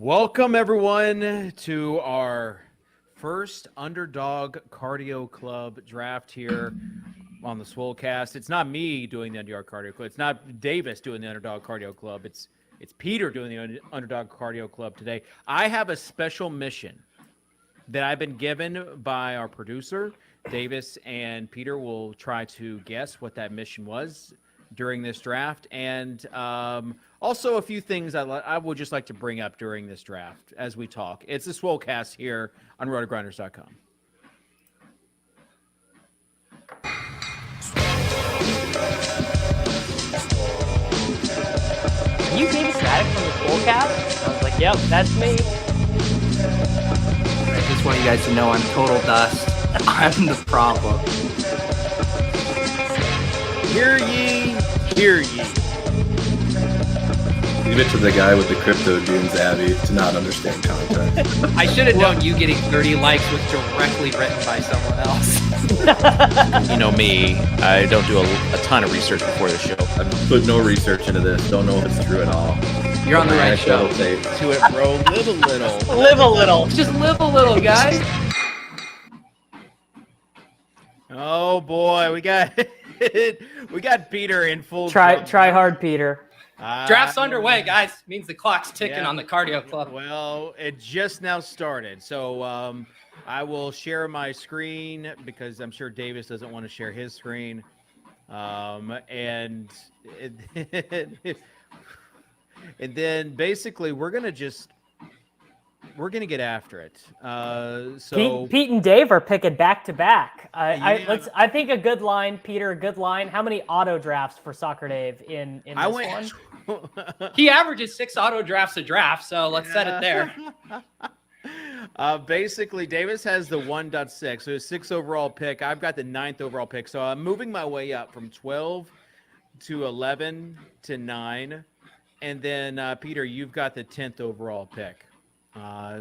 Welcome, everyone, to our first Underdog Cardio Club Draft here on the Swolecast. It's not me doing the Underdog Cardio Club. It's not Davis doing the Underdog Cardio Club. It's Peter doing the Underdog Cardio Club today. I have a special mission that I've been given by our producer. Davis and Peter will try to guess what that mission was during this draft, and also a few things I would just like to bring up during this draft as we talk. It's the Swolecast here on RotoGrinders.com. Can you Davis Maddox from the Swolecast? I was like, yep, that's me. I just want you guys to know I'm total dust. I'm the problem. Hear ye, hear ye. Leave it to the guy with the crypto dunes, Abby, to not understand context. I should have known you getting 30 likes was directly written by someone else. You know me, I don't do a ton of research before the show. I've put no research into this. Don't know if it's true at all. You're on the right show. To it, bro. Live a little. Live a little. Just live a little, guys. Oh boy, we got Peter in full. Try hard, Peter. Draft's underway, guys. Means the clock's ticking on the Cardio Club. Well, it just now started. So I will share my screen because I'm sure Davis doesn't want to share his screen. And then basically we're going to get after it. So Pete and Dave are picking back to back. I think a good line, Peter, a good line. How many auto drafts for Soccer Dave in this one? He averages 6 auto drafts a draft, so let's set it there. Basically, Davis has the 1.6, so his 6th overall pick. I've got the 9th overall pick, so I'm moving my way up from 12 to 11 to 9, and then Peter, you've got the 10th overall pick.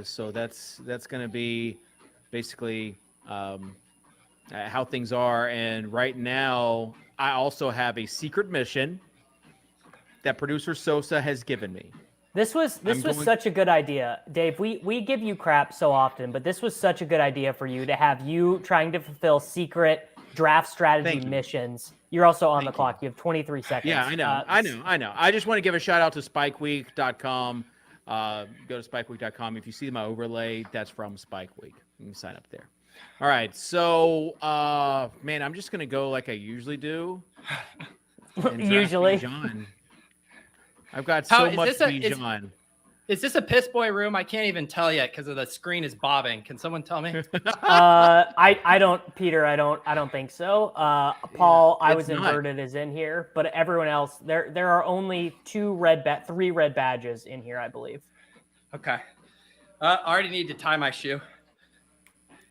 So that's going to be basically how things are. And right now, I also have a secret mission that producer Sosa has given me. This was such a good idea, Dave. We give you crap so often, but this was such a good idea for you to have you trying to fulfill secret draft strategy missions. You're also on the clock. You have 23 seconds. Yeah, I know. I just want to give a shout out to SpikeWeek.com. Go to SpikeWeek.com. If you see my overlay, that's from Spike Week. You can sign up there. All right. So, man, I'm just going to go like I usually do. Usually. John. I've got so much Bijan. Is this a piss boy room? I can't even tell yet because the screen is bobbing. Can someone tell me? I don't, Peter. I don't think so. Paul, I was inverted is in here, but everyone else there are only 3 red badges in here, I believe. Okay. I already need to tie my shoe.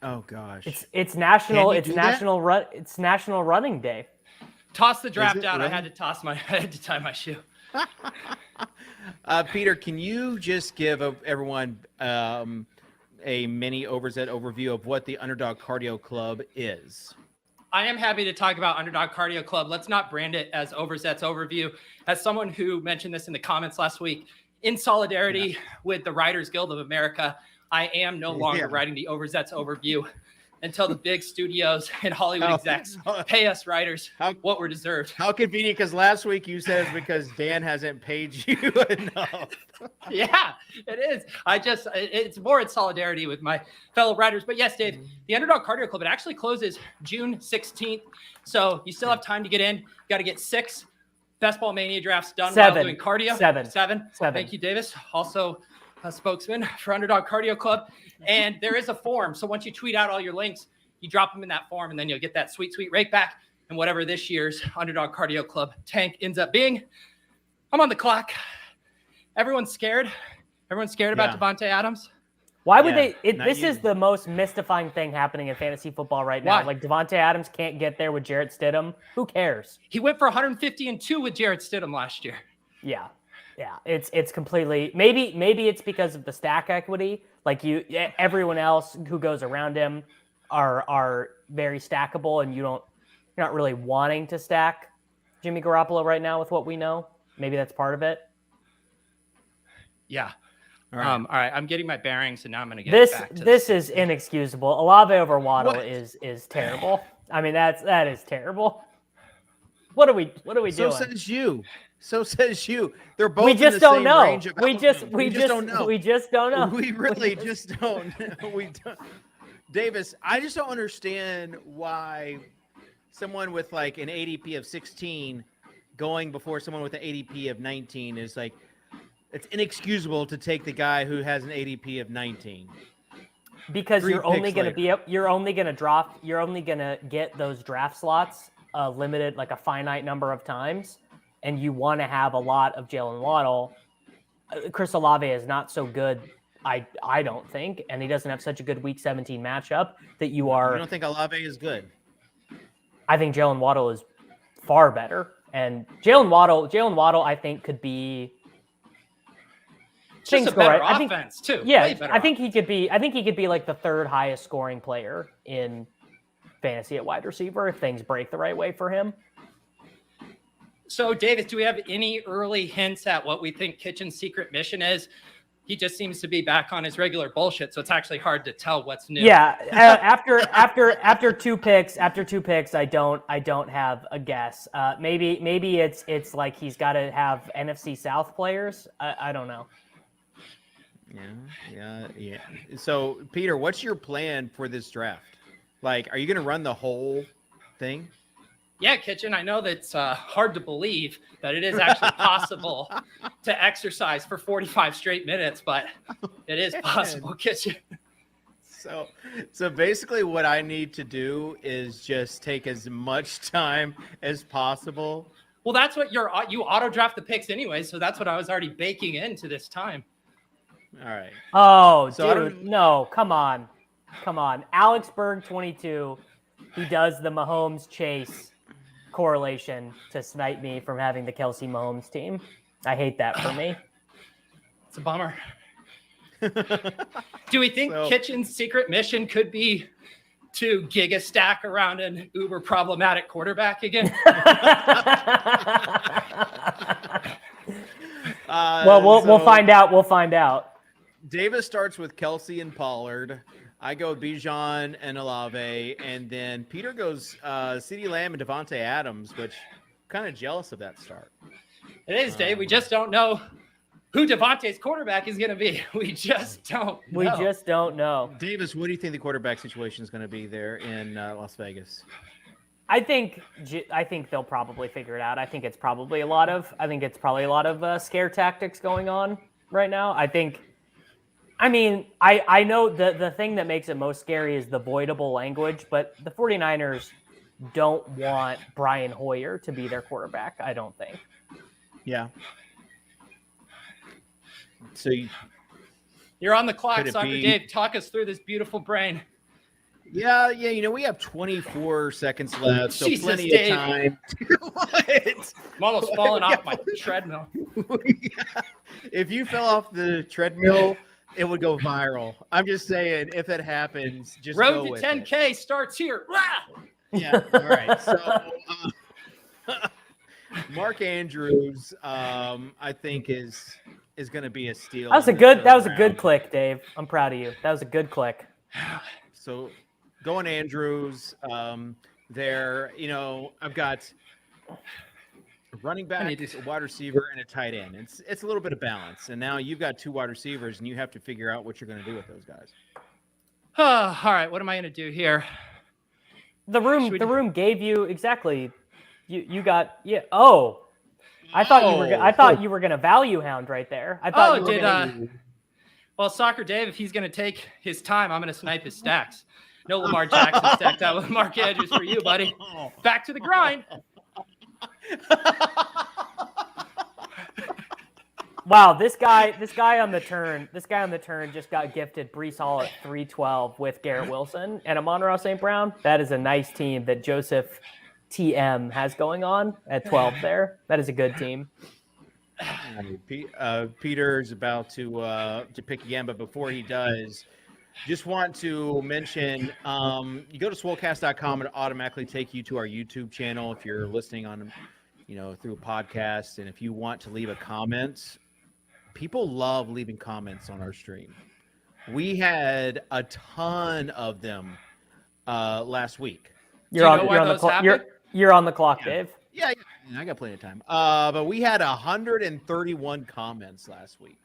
Oh gosh. It's national running day. Toss the draft out. Really? I had to tie my shoe. Peter, can you just give everyone a mini overview of what the Underdog Cardio Club is? I am happy to talk about Underdog Cardio Club. Let's not brand it as Overzet's Overview. As someone who mentioned this in the comments last week, in solidarity with the Writers Guild of America, I am no longer writing the Overzet's Overview until the big studios and Hollywood execs pay us writers what we're deserved. How convenient, because last week you said it's because Dan hasn't paid you enough. Yeah, it is. It's more in solidarity with my fellow writers. But yes, Dave, the Underdog Cardio Club, it actually closes June 16th. So you still have time to get in. You got to get 6 Best Ball Mania drafts done while doing cardio. Seven. Thank you, Davis. Also a spokesman for Underdog Cardio Club. And there is a form. So once you tweet out all your links, you drop them in that form, and then you'll get that sweet rake back. And whatever this year's Underdog Cardio Club tank ends up being, I'm on the clock. Everyone's scared. Everyone's scared about Devontae Adams. Why would they? This is the most mystifying thing happening in fantasy football right now. Why? Like Devontae Adams can't get there with Jarrett Stidham. Who cares? He went for 150-2 with Jarrett Stidham last year. Yeah. It's completely maybe it's because of the stack equity. Like everyone else who goes around him are very stackable, and you're not really wanting to stack Jimmy Garoppolo right now with what we know. Maybe that's part of it. Yeah. All right. All right, I'm getting my bearings, and now I'm going to get This back to this is inexcusable. Olave over Waddle What? is terrible. I mean, that is terrible. What are we So doing? says you. So says you. They're both We in just the don't same know. range of We just outcomes. Don't know. we just don't know. We really just don't. We don't. Davis, I just don't understand why someone with like an ADP of 16 going before someone with an ADP of 19 is like, it's inexcusable to take the guy who has an ADP of 19. Because 3 you're only picks going to later. you're only going to get those draft slots limited, like a finite number of times, and you want to have a lot of Jalen Waddle. Chris Olave is not so good, I don't think, and he doesn't have such a good Week 17 matchup that you are. You don't think Olave is good? I think Jalen Waddle is far better, and Jalen Waddle, I think could be. It's just a better offense too. Yeah, Way better I think he could be. I think he could be like the third highest scoring player in fantasy at wide receiver if things break the right way for him. So, Davis, do we have any early hints at what we think Kitchen's secret mission is? He just seems to be back on his regular bullshit, so it's actually hard to tell what's new. Yeah, after two picks, I don't have a guess. Maybe it's like he's got to have NFC South players. I don't know. Yeah. So, Peter, what's your plan for this draft? Like, are you going to run the whole thing? Yeah, Kitchen, I know that's hard to believe that it is actually possible to exercise for 45 straight minutes, but it is possible, Kitchen. So basically what I need to do is just take as much time as possible. Well, that's what you auto draft the picks anyway, so that's what I was already baking into this time. All right. Oh, So dude, no, come on. Alex Berg 22, he does the Mahomes Chase correlation to snipe me from having the Kelsey Mahomes team. I hate that for me. It's a bummer. Do we think Kitchen's secret mission could be to giga stack around an uber problematic quarterback again? Well, we'll find out. We'll find out. Davis starts with Kelsey and Pollard. I go Bijan and Olave, and then Peter goes CeeDee Lamb and Devontae Adams, which I'm kind of jealous of that start. It is, Dave. We just don't know who Devontae's quarterback is going to be. We just don't know. We just don't know. Davis, what do you think the quarterback situation is going to be there in Las Vegas? I think they'll probably figure it out. I think it's probably a lot of scare tactics going on right now. I know the thing that makes it most scary is the voidable language, but the 49ers don't want Brian Hoyer to be their quarterback, I don't think. Yeah. So you're on the clock, Soccer be... Dave. Talk us through this beautiful brain. Yeah. We have 24 seconds left, so Jesus, plenty Dave. of time. What? I'm almost falling off my treadmill. If you fell off the treadmill, it would go viral. I'm just saying, if it happens, just Road go to with 10K starts here. Yeah. All right. So Mark Andrews, I think is going to be a steal. That was a good click, Dave. I'm proud of you. That was a good click. So going Andrews there, I've got a running back, a wide receiver, and a tight end. It's a little bit of balance. And now you've got two wide receivers, and you have to figure out what you're going to do with those guys. All right, what am I going to do here? The room gave you exactly. You got Oh, I thought you were going to value hound right there. I thought. Well, Soccer Dave, if he's going to take his time, I'm going to snipe his stacks. No Lamar Jackson stacked out with Mark Andrews for you, buddy. Back to the grind. Wow, this guy on the turn just got gifted Breece Hall at 312 with Garrett Wilson and Amon-Ra St. Brown. That is a nice team that Joseph TM has going on at 12 there. That is a good team. Peter's about to pick again, but before he does, just want to mention you go to swolecast.com and automatically take you to our YouTube channel if you're listening on through a podcast, and if you want to leave a comment, people love leaving comments on our stream. We had a ton of them last week. Do you know why those happen? You're on the clock, Dave. Yeah, I got plenty of time. But we had 131 comments last week.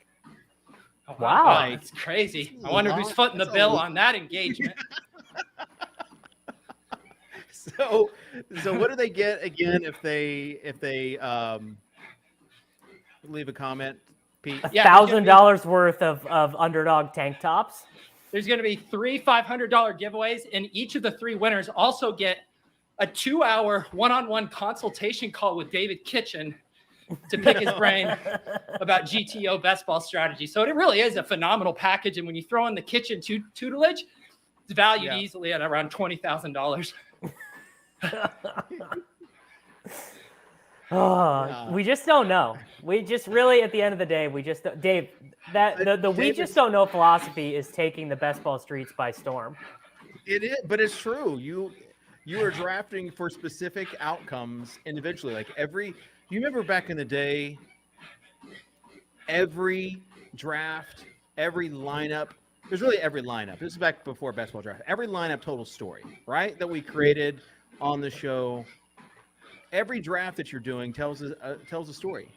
Oh, Wow. That's crazy. I wonder who's footing the bill on that engagement. So what do they get again if they leave a comment, Pete? $1,000 worth of Underdog tank tops. There's going to be 3 $500 giveaways, and each of the 3 winners also get a 2-hour one-on-one consultation call with David Kitchen to pick his brain about GTO best ball strategy. So it really is a phenomenal package, and when you throw in the kitchen tutelage, it's valued easily at around $20,000. We just don't know. We just really, at the end of the day, we just Dave. We just don't know philosophy is taking the best ball streets by storm. It is, but it's true. You are drafting for specific outcomes individually. Like you remember back in the day, every draft, every lineup. There's really every lineup. This is back before best ball draft. Every lineup told a story, right? That we created on the show. Every draft that you're doing tells a story.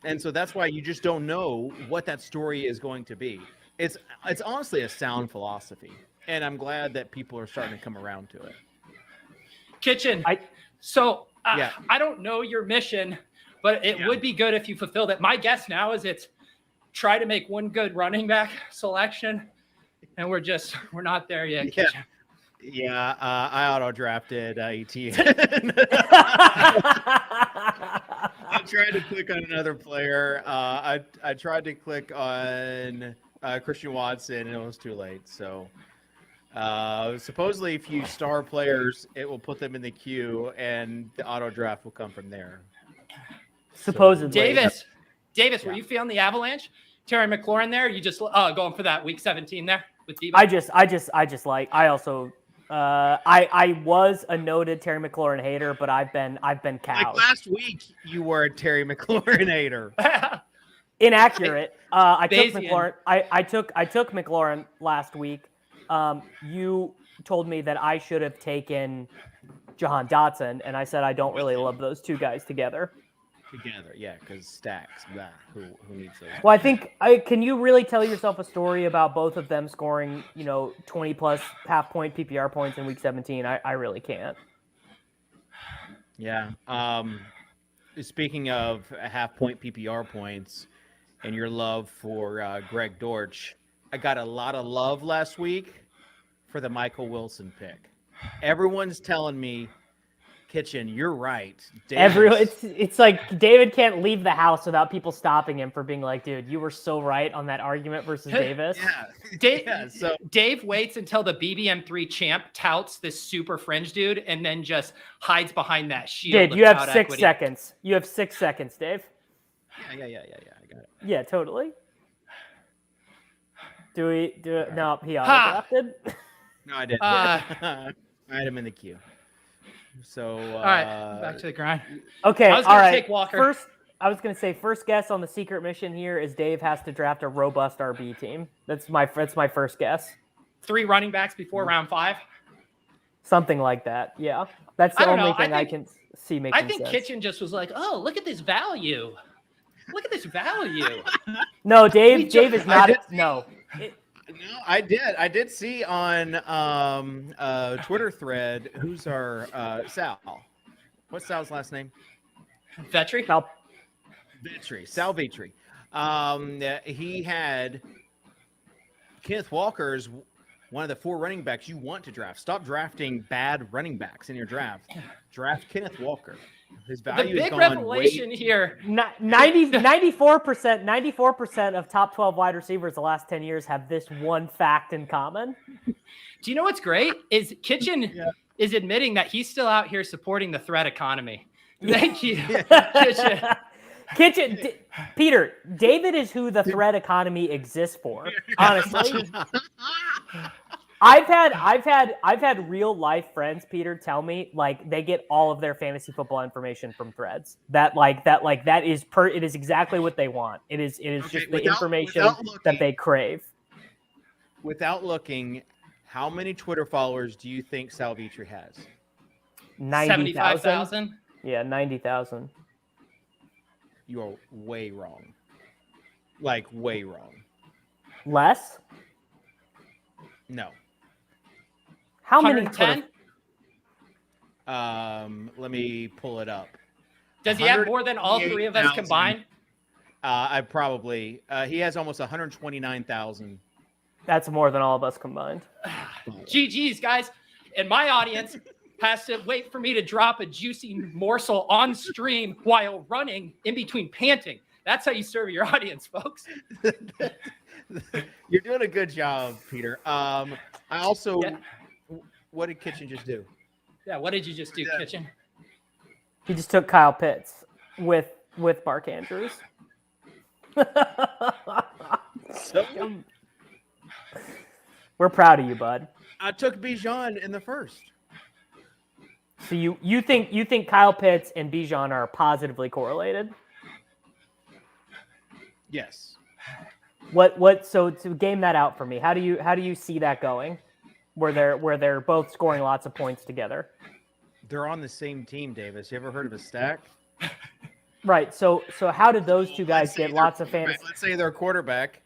And so that's why you just don't know what that story is going to be. It's honestly a sound philosophy. And I'm glad that people are starting to come around to it. Kitchen. I don't know your mission, but it would be good if you fulfilled it. My guess now is it's try to make one good running back selection. And we're not there yet. Yeah. Kitchen. Yeah, I auto-drafted ETN. I tried to click on another player. I tried to click on Christian Watson, and it was too late. So supposedly if you star players, it will put them in the queue, and the auto-draft will come from there. Supposedly. Davis, were you feeling the avalanche? Terry McLaurin there? You just going for that week 17 there with Debo? I was a noted Terry McLaurin hater, but I've been cowed. Like last week, you were a Terry McLaurin hater. Inaccurate. I took McLaurin. I took McLaurin last week. You told me that I should have taken Jahan Dotson, and I said I don't really love those two guys together. Yeah, because stacks. Who needs those? Well, I think can you really tell yourself a story about both of them scoring, 20 plus half point PPR points in week 17? I really can't. Yeah. Speaking of half point PPR points and your love for Greg Dortch, I got a lot of love last week for the Michael Wilson pick. Everyone's telling me, Kitchen, you're right. It's like David can't leave the house without people stopping him for being like, dude, you were so right on that argument versus Davis. Dave waits until the BBM3 champ touts this super fringe dude and then just hides behind that shield. Dude, you have 6 seconds. You have 6 seconds, Dave. Yeah. I got it. Yeah, totally. Do it? No, he auto-drafted. No, I didn't. I had him in the queue. So all right, back to the grind. Okay, I was gonna take Walker. I was going to say first guess on the secret mission here is Dave has to draft a robust RB team. That's my first guess. 3 running backs before round 5. Something like that. Yeah, that's the only thing I can see making sense. I think Kitchen just was like, "Oh, look at this value! Look at this value!" No, Dave is not. No. No, I did. I did see on Twitter thread who's our Sal. What's Sal's last name? Vetri. Sal Vetri. He had Kenneth Walker's one of the 4 running backs you want to draft. Stop drafting bad running backs in your draft. Draft Kenneth Walker. His value the big revelation here. 94% of top 12 wide receivers the last 10 years have this one fact in common. Do you know what's great? Is Kitchen is admitting that he's still out here supporting the threat economy. Thank you, Kitchen. Peter, David is who the threat economy exists for, honestly. I've had real life friends, Peter, tell me like they get all of their fantasy football information from threads. That is exactly what they want. It is Okay, just the information that they crave. Without looking, how many Twitter followers do you think Salvatore has? 90,000. 75,000. Yeah, 90,000. You are way wrong. Like way wrong. Less? No. How many 110. Twitter? Let me pull it up. Does he have more than all three of us 188,000. combined? I probably he has almost 129,000. That's more than all of us combined. GG's, guys. And my audience has to wait for me to drop a juicy morsel on stream while running in between panting. That's how you serve your audience, folks. You're doing a good job, Peter. I also, what did Kitchen just do? Yeah, what did you just do, Kitchen? He just took Kyle Pitts with Mark Andrews. So, We're proud of you, bud. I took Bijan in the first. So you think Kyle Pitts and Bijan are positively correlated? Yes. What so to game that out for me, how do you see that going? Where they're both scoring lots of points together. They're on the same team, Davis. You ever heard of a stack? Right. So how did those two guys get lots of fantasy? Let's say they're quarterback.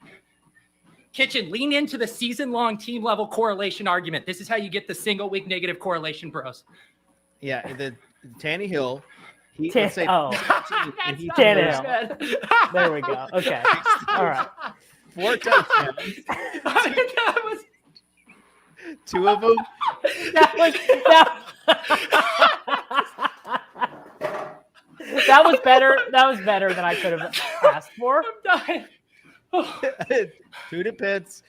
Kitchen, lean into the season-long team-level correlation argument. This is how you get the single-week negative correlation, bros. Yeah, the Tannehill. Tannehill. There we go. Okay. All right. 4 touchdowns. 2 of them. That was better. That was better than I could have asked for. I'm dying. 2 to Pitts,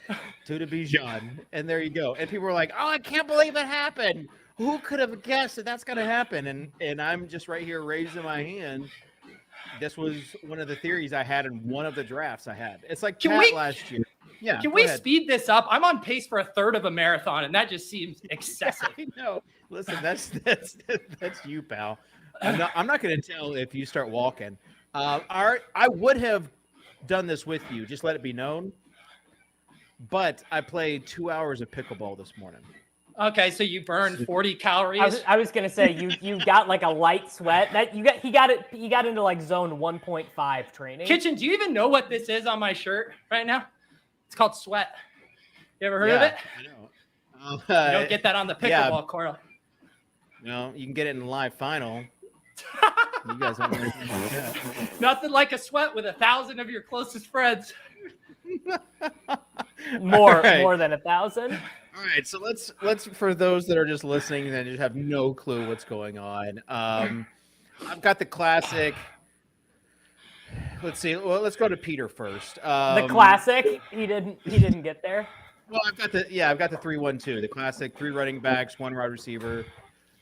2 to Bijan, and there you go. And people were like, "Oh, I can't believe it happened. Who could have guessed that that's going to happen?" And I'm just right here raising my hand. This was one of the theories I had in one of the drafts I had. It's like last year. Yeah. Can we speed this up? I'm on pace for a third of a marathon, and that just seems excessive. I know. Listen, that's you, pal. I'm not going to tell if you start walking. I would have done this with you. Just let it be known. But I played 2 hours of pickleball this morning. Okay, so you burned 40 calories. I was gonna say you got like a light sweat. That he got into like zone 1.5 training. Kitchen, do you even know what this is on my shirt right now? It's called sweat. You ever heard of it? I know. You don't get that on the pickleball court. No, you can get it in the live final. You guys don't know anything about that. Nothing like a sweat with 1,000 of your closest friends. More than 1,000. All right, so let's for those that are just listening and just have no clue what's going on. I've got the classic. Let's see. Well, let's go to Peter first. The classic. He didn't get there. Well, I've got the 3-1-2, the classic 3 running backs, 1 wide receiver,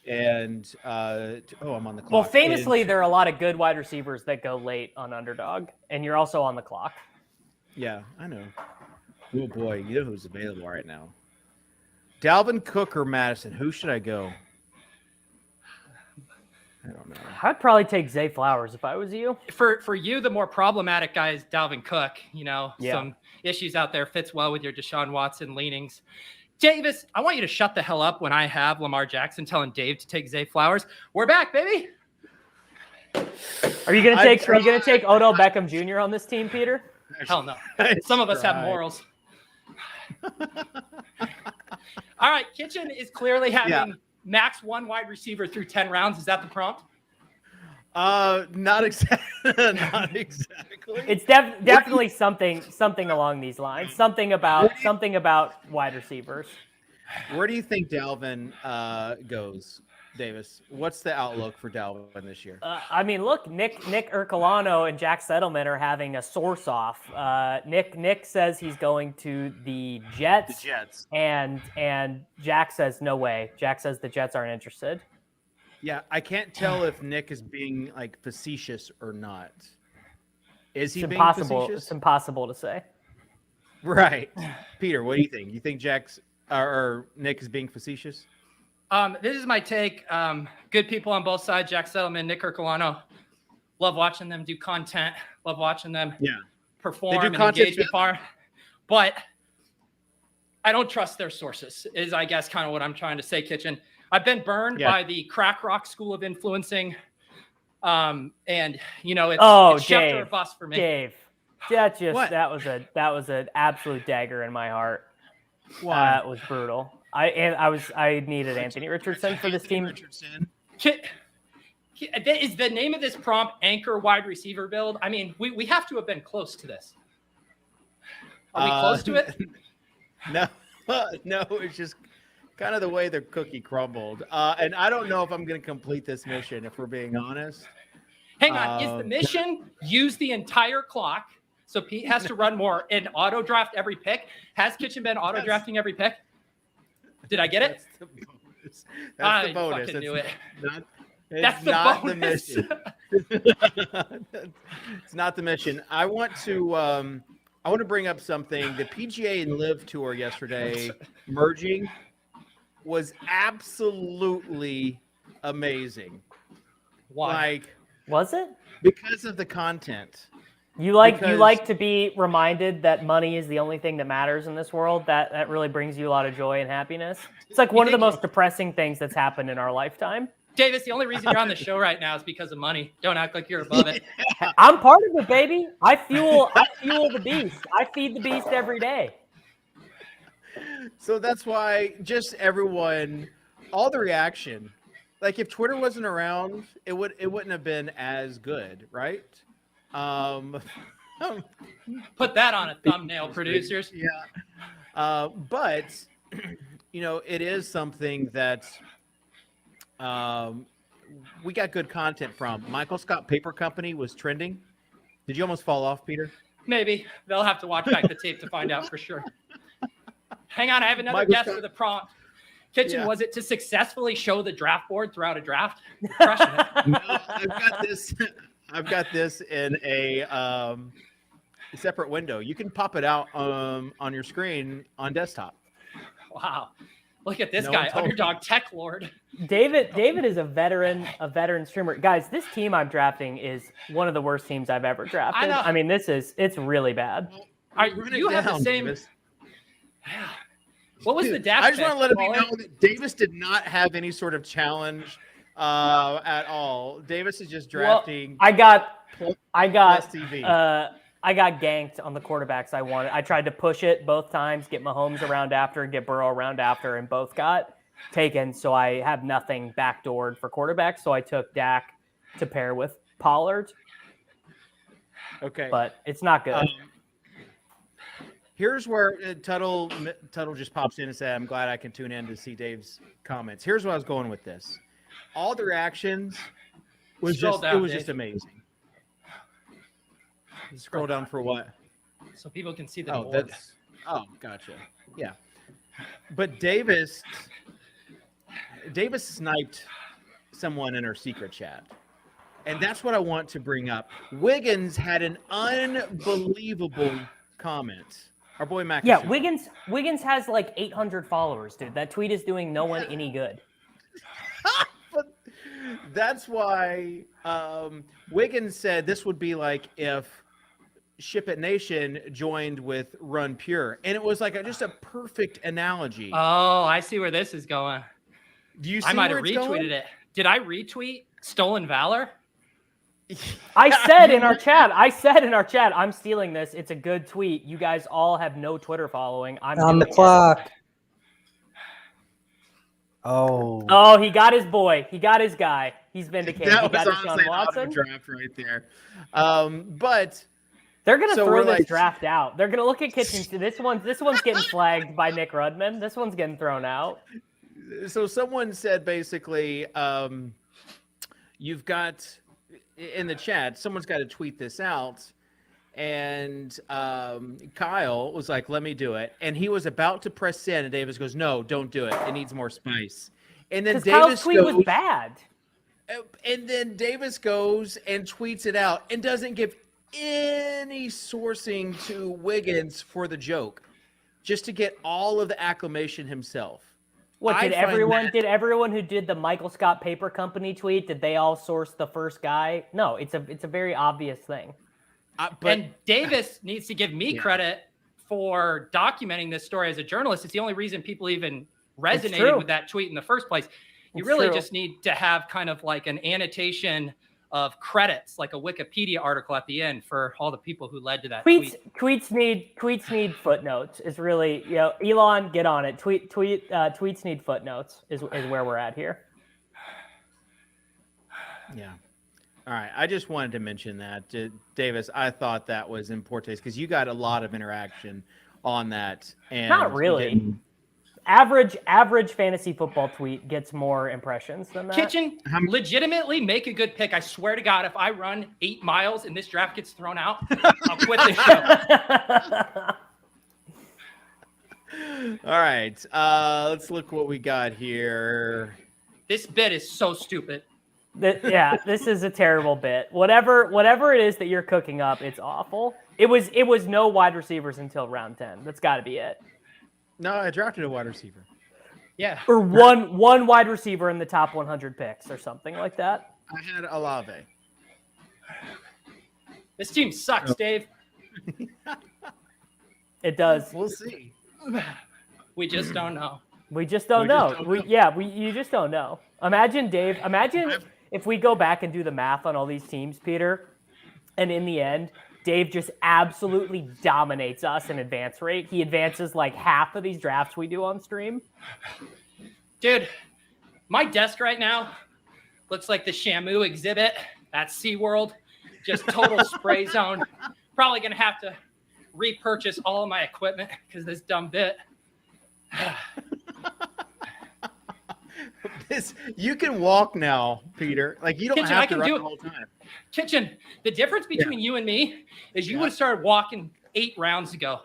and I'm on the clock. Well, famously, there are a lot of good wide receivers that go late on Underdog, and you're also on the clock. Yeah, I know. Oh boy, you know who's available right now. Dalvin Cook or Madison? Who should I go? I don't know. I'd probably take Zay Flowers if I was you. For you, the more problematic guy is Dalvin Cook. You know, some issues out there, fits well with your Deshaun Watson leanings. Davis, I want you to shut the hell up when I have Lamar Jackson telling Dave to take Zay Flowers. We're back, baby. Are you gonna take Odell Beckham Jr. on this team, Peter? Hell no. Some of us have morals. All right, Kitchen is clearly having max 1 wide receiver through 10 rounds. Is that the prompt? Not exactly. Not exactly. It's definitely something along these lines. Something about wide receivers. Where do you think Dalvin goes, Davis? What's the outlook for Dalvin this year? I mean, look, Nick Ercolano and Jack Settlement are having a source off. Nick says he's going to the Jets. The Jets. And Jack says no way. Jack says the Jets aren't interested. Yeah, I can't tell if Nick is being like facetious or not. Is he being facetious? It's impossible to say. Right. Peter, what do you think? You think Jack's or Nick is being facetious? This is my take. Good people on both sides, Jack Settleman, Nick Ercolano. Love watching them do content. Love watching them perform and engage with farm. But I don't trust their sources, is I guess kind of what I'm trying to say, Kitchen. I've been burned by the crack rock school of influencing. And it's Schefter or bust for me. Dave, that was an absolute dagger in my heart. Why? It was brutal. I needed Anthony Richardson for this team. Is the name of this prompt anchor wide receiver build? I mean, we have to have been close to this. Are we close to it? No, it's just kind of the way the cookie crumbled. And I don't know if I'm going to complete this mission, if we're being honest. Hang on. Is the mission use the entire clock? So Pete has to run more and auto draft every pick. Has Kitchen been auto drafting every pick? Did I get it? That's the bonus. Fucking knew it. That's not the mission. It's not the mission. I want to bring up something. The PGA and Live Tour yesterday merging was absolutely amazing. Why? Was it? Because of the content. You like to be reminded that money is the only thing that matters in this world. That really brings you a lot of joy and happiness. It's like one of the most depressing things that's happened in our lifetime. Davis, the only reason you're on the show right now is because of money. Don't act like you're above it. I'm part of it, baby. I fuel the beast. I feed the beast every day. So that's why just everyone, all the reaction, like if Twitter wasn't around, it wouldn't have been as good, right? Put that on a thumbnail, producers. Yeah. But it is something that we got good content from. Michael Scott Paper Company was trending. Did you almost fall off, Peter? Maybe. They'll have to watch back the tape to find out for sure. Hang on, I have another guess for the prompt. Kitchen, was it to successfully show the draft board throughout a draft? Crushing it. No, I've got this in a separate window. You can pop it out on your screen on desktop. Wow. Look at this guy, Underdog Tech Lord. David is a veteran streamer. Guys, this team I'm drafting is one of the worst teams I've ever drafted. I mean, it's really bad. You have the same. Davis. Yeah. What was the dash? I just want to let it be known that Davis did not have any sort of challenge at all. Davis is just drafting. Well, I got ganked on the quarterbacks I wanted. I tried to push it both times, get Mahomes around after, get Burrow around after, and both got taken. So I have nothing backdoored for quarterbacks. So I took Dak to pair with Pollard. Okay. But it's not good. Here's where Tuttle just pops in and said, I'm glad I can tune in to see Dave's comments. Here's where I was going with this. All the reactions was just amazing. Scroll down for what? So people can see the board. Gotcha. Yeah. But Davis sniped someone in our secret chat. And that's what I want to bring up. Wiggins had an unbelievable comment. Our boy Mac. Yeah, Wiggins has like 800 followers, dude. That tweet is doing no one any good. But that's why Wiggins said this would be like if Ship It Nation joined with Run Pure. And it was like just a perfect analogy. Oh, I see where this is going. Do you see I might where have it's retweeted going? it. Did I retweet Stolen Valor? I said in our chat, I'm stealing this. It's a good tweet. You guys all have no Twitter following. I'm on the clock. Oh, he got his boy. He got his guy. He's vindicated. That he got was Deshaun honestly an Watson. draft right there. But they're gonna so throw this like, draft out. They're gonna look at Kitchens. This one's getting flagged by Nick Rudman. This one's getting thrown out. So someone said basically, you've got in the chat, someone's got to tweet this out. And Kyle was like, let me do it. And he was about to press send, and Davis goes, no, don't do it. It needs more spice. And then Kyle's tweet was bad. And then Davis goes and tweets it out and doesn't give any sourcing to Wiggins for the joke. just to get all of the acclamation himself. What I did find everyone? that- Did everyone who did the Michael Scott Paper Company tweet? Did they all source the first guy? No, it's a very obvious thing. But And Davis needs to give me credit for documenting this story as a journalist. It's the only reason people even resonated with that tweet in the first place. You really just need to have kind of like an annotation of credits, like a Wikipedia article at the end for all the people who led to that tweet. Tweets need footnotes. Is really, Elon, get on it. Tweets need footnotes. Is where we're at here. Yeah. All right. I just wanted to mention that, Davis. I thought that was important because you got a lot of interaction on that. And Not really. Average fantasy football tweet gets more impressions than that. Kitchen, legitimately make a good pick. I swear to God, if I run 8 miles and this draft gets thrown out, I'll quit this show. All right. Let's look what we got here. This bit is so stupid. This is a terrible bit. Whatever it is that you're cooking up, it's awful. It was no wide receivers until round 10. That's got to be it. No, I drafted a wide receiver. Yeah. Or one wide receiver in the top 100 picks or something like that. I had Olave. This team sucks, Dave. It does. We'll see. We just don't know. We just don't know. You just don't know. Imagine, Dave. Imagine if we go back and do the math on all these teams, Peter, and in the end, Dave just absolutely dominates us in advance rate. He advances like half of these drafts we do on stream. Dude, my desk right now looks like the Shamu exhibit at SeaWorld. Just total spray zone. Probably going to have to repurchase all of my equipment because this dumb bit. You can walk now, Peter. Like you don't Kitchen, have to run the whole time. Kitchen, the difference between you and me is you would have started walking 8 rounds ago.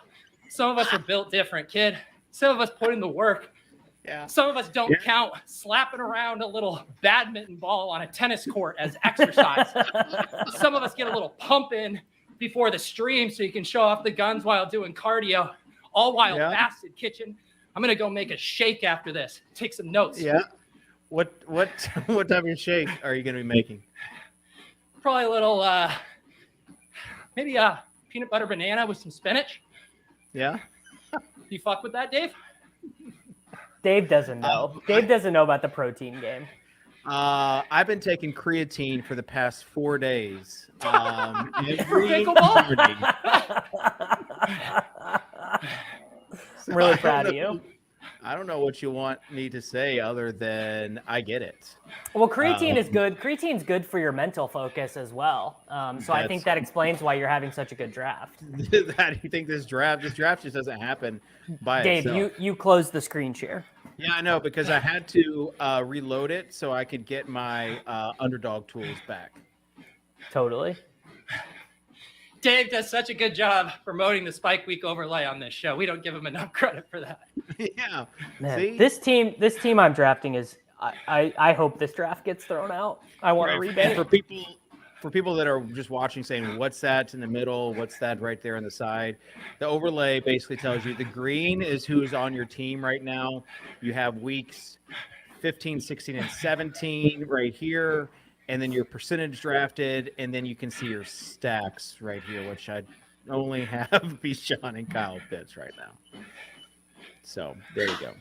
Some of us are built different, kid. Some of us put in the work. Yeah. Some of us don't count slapping around a little badminton ball on a tennis court as exercise. Some of us get a little pump in before the stream so you can show off the guns while doing cardio, all while fasted, Kitchen. I'm going to go make a shake after this. Take some notes. Yeah. What type of shake are you going to be making? Probably a little, maybe a peanut butter banana with some spinach. Yeah. You fuck with that, Dave? Dave doesn't know. Dave doesn't know about the protein game. I've been taking creatine for the past 4 days. Every Pickleball? morning. I'm really proud of you. I don't know what you want me to say other than I get it. Well, creatine is good. Creatine's good for your mental focus as well. So I think that explains why you're having such a good draft. How do you think this draft just doesn't happen by Dave, itself? you closed the screen share. Yeah, I know, because I had to reload it so I could get my Underdog tools back. Totally. Dave does such a good job promoting the Spike Week overlay on this show. We don't give him enough credit for that. Yeah. Man, See? this team I'm drafting is I hope this draft gets thrown out. I want to rebate. For people that are just watching saying, what's that in the middle? What's that right there on the side? The overlay basically tells you the green is who's on your team right now. You have weeks 15, 16, and 17 right here. And then your percentage drafted, and then you can see your stacks right here, which I only have Bijan and Kyle Pitts right now. So there you go.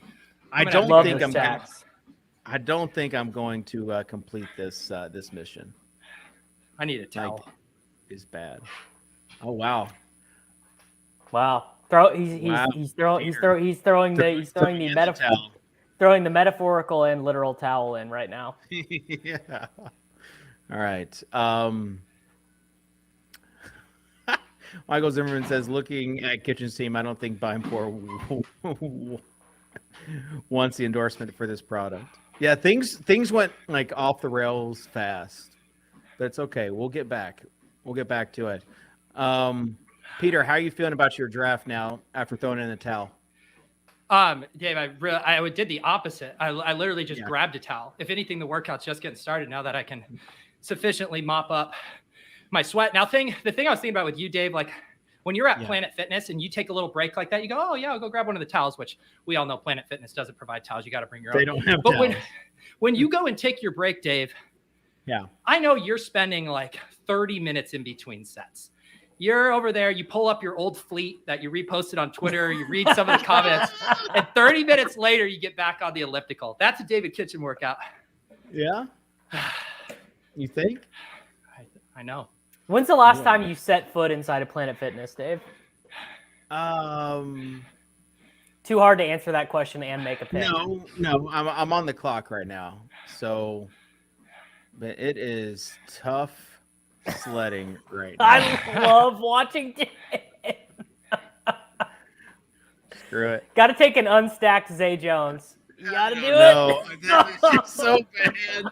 I don't think I'm going to complete this mission. I need a towel. Like, is bad. Oh wow. Wow. He's throwing the metaphorical and literal towel in right now. Yeah. All right. Michael Zimmerman says, looking at Kitchen's team, I don't think Bime4 wants the endorsement for this product. Yeah, things went like off the rails fast, but it's okay. We'll get back. We'll get back to it. Peter, how are you feeling about your draft now after throwing in the towel? Dave, I did the opposite. I literally just grabbed a towel. If anything, the workout's just getting started now that I can sufficiently mop up my sweat. Now, the thing I was thinking about with you, Dave, like When you're at Yeah. Planet Fitness and you take a little break like that, you go, oh yeah, I'll go grab one of the towels, which we all know Planet Fitness doesn't provide towels. You got to bring your own. They don't have But towels. when you go and take your break, Dave, Yeah. I know you're spending like 30 minutes in between sets. You're over there, you pull up your old fleet that you reposted on Twitter, you read some of the comments, and 30 minutes later, you get back on the elliptical. That's a David Kitchen workout. Yeah. You think? I know. When's the last time you set foot inside of Planet Fitness, Dave? Too hard to answer that question and make a pick. No, I'm on the clock right now. So, but it is tough sledding right now. I love watching Dave. Screw it. Got to take an unstacked Zay Jones. You got to do it. No, this is just so bad.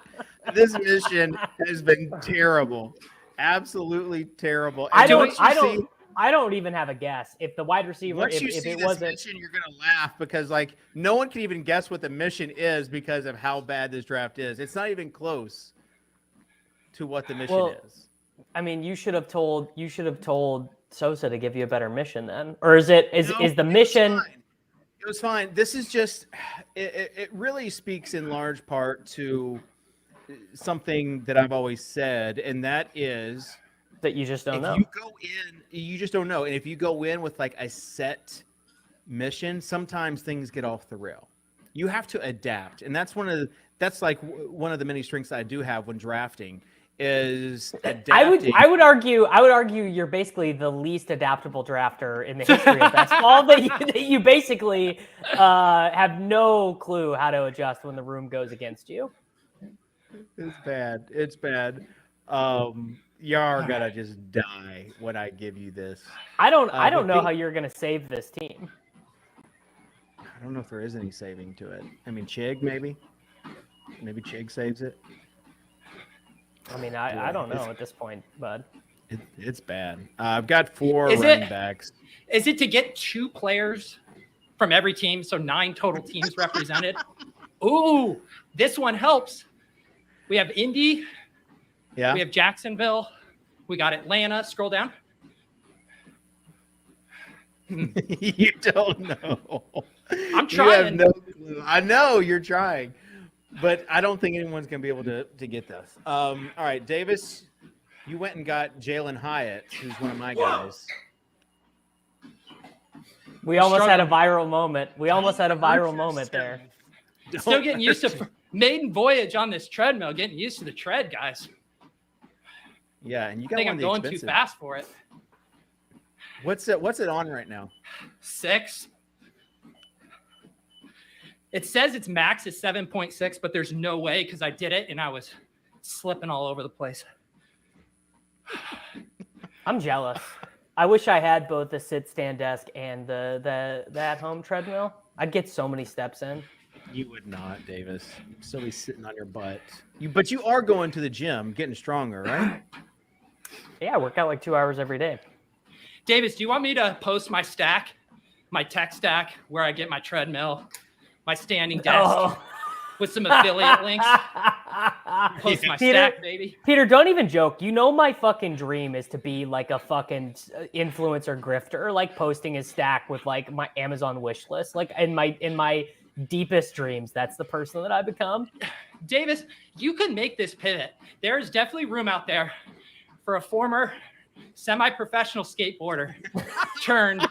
This mission has been terrible. Absolutely terrible. I And once don't. you see- I don't even have a guess. If the wide receiver, Once if you see it this wasn't, mission, you're gonna laugh because like no one can even guess what the mission is because of how bad this draft is. It's not even close to what the mission is. I mean, you should have told Sosa to give you a better mission then, or is the mission? It was fine. This is just it really speaks in large part to something that I've always said, and that is That you just don't know. If you go in, you just don't know. And if you go in with like a set mission, sometimes things get off the rail. You have to adapt, and that's one of the many strengths I do have when drafting is adapting. I would argue you're basically the least adaptable drafter in the history of basketball. that you basically have no clue how to adjust when the room goes against you. It's bad. It's bad. You're gonna just die when I give you this. I don't know how you're gonna save this team. I don't know if there is any saving to it. I mean, Chig maybe Chig saves it. I mean, I don't know at this point, bud. It's bad. I've got 4 running backs. Is it to get 2 players from every team, so 9 total teams represented? Ooh, this one helps. We have Indy. Yeah. We have Jacksonville. We got Atlanta. Scroll down. You don't know. I'm You have trying. no clue. I know you're trying, but I don't think anyone's going to be able to get this. All right, Davis, you went and got Jalen Hyatt, who's one of my guys. We almost had a viral moment. There. Still getting used to maiden voyage on this treadmill. Getting used to the tread, guys. Yeah, and you I got think one I'm of the going too expensive. fast for it. What's it on right now? 6. It says its max is 7.6, but there's no way because I did it and I was slipping all over the place. I'm jealous. I wish I had both the sit stand desk and the at home treadmill. I'd get so many steps in. You would not, Davis. You'd still be sitting on your butt. But you are going to the gym, getting stronger, right? Yeah, I work out like 2 hours every day. Davis, do you want me to post my stack, my tech stack, where I get my treadmill, my standing desk with some affiliate links? Post my stack, baby. Peter, don't even joke. You know my fucking dream is to be like a fucking influencer grifter, like posting his stack with like my Amazon wish list. Like in my deepest dreams, that's the person that I become. Davis, you can make this pivot. There's definitely room out there for a former semi-professional skateboarder turned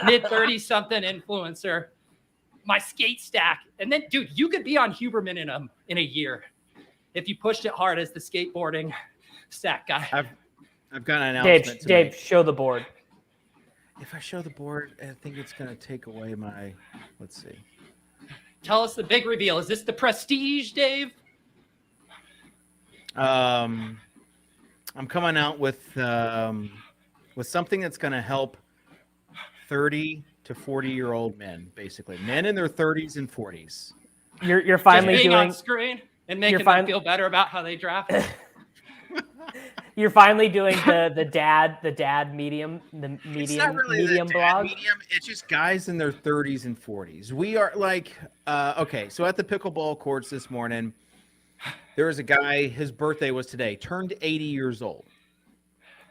mid-30s something influencer. My skate stack. And then, dude, you could be on Huberman in a year if you pushed it hard as the skateboarding stack guy. I've got an announcement. Dave, show the board. If I show the board, I think it's going to take away my. Let's see. Tell us the big reveal. Is this the prestige, Dave? I'm coming out with something that's going to help 30 to 40-year-old men, basically men in their 30s and 40s. You're finally just being doing on screen and making them feel better about how they draft. You're finally doing the dad medium It's not really medium the dad blog. medium. It's just guys in their 30s and 40s. We are like, okay. So at the pickleball courts this morning, there was a guy. His birthday was today. Turned 80 years old.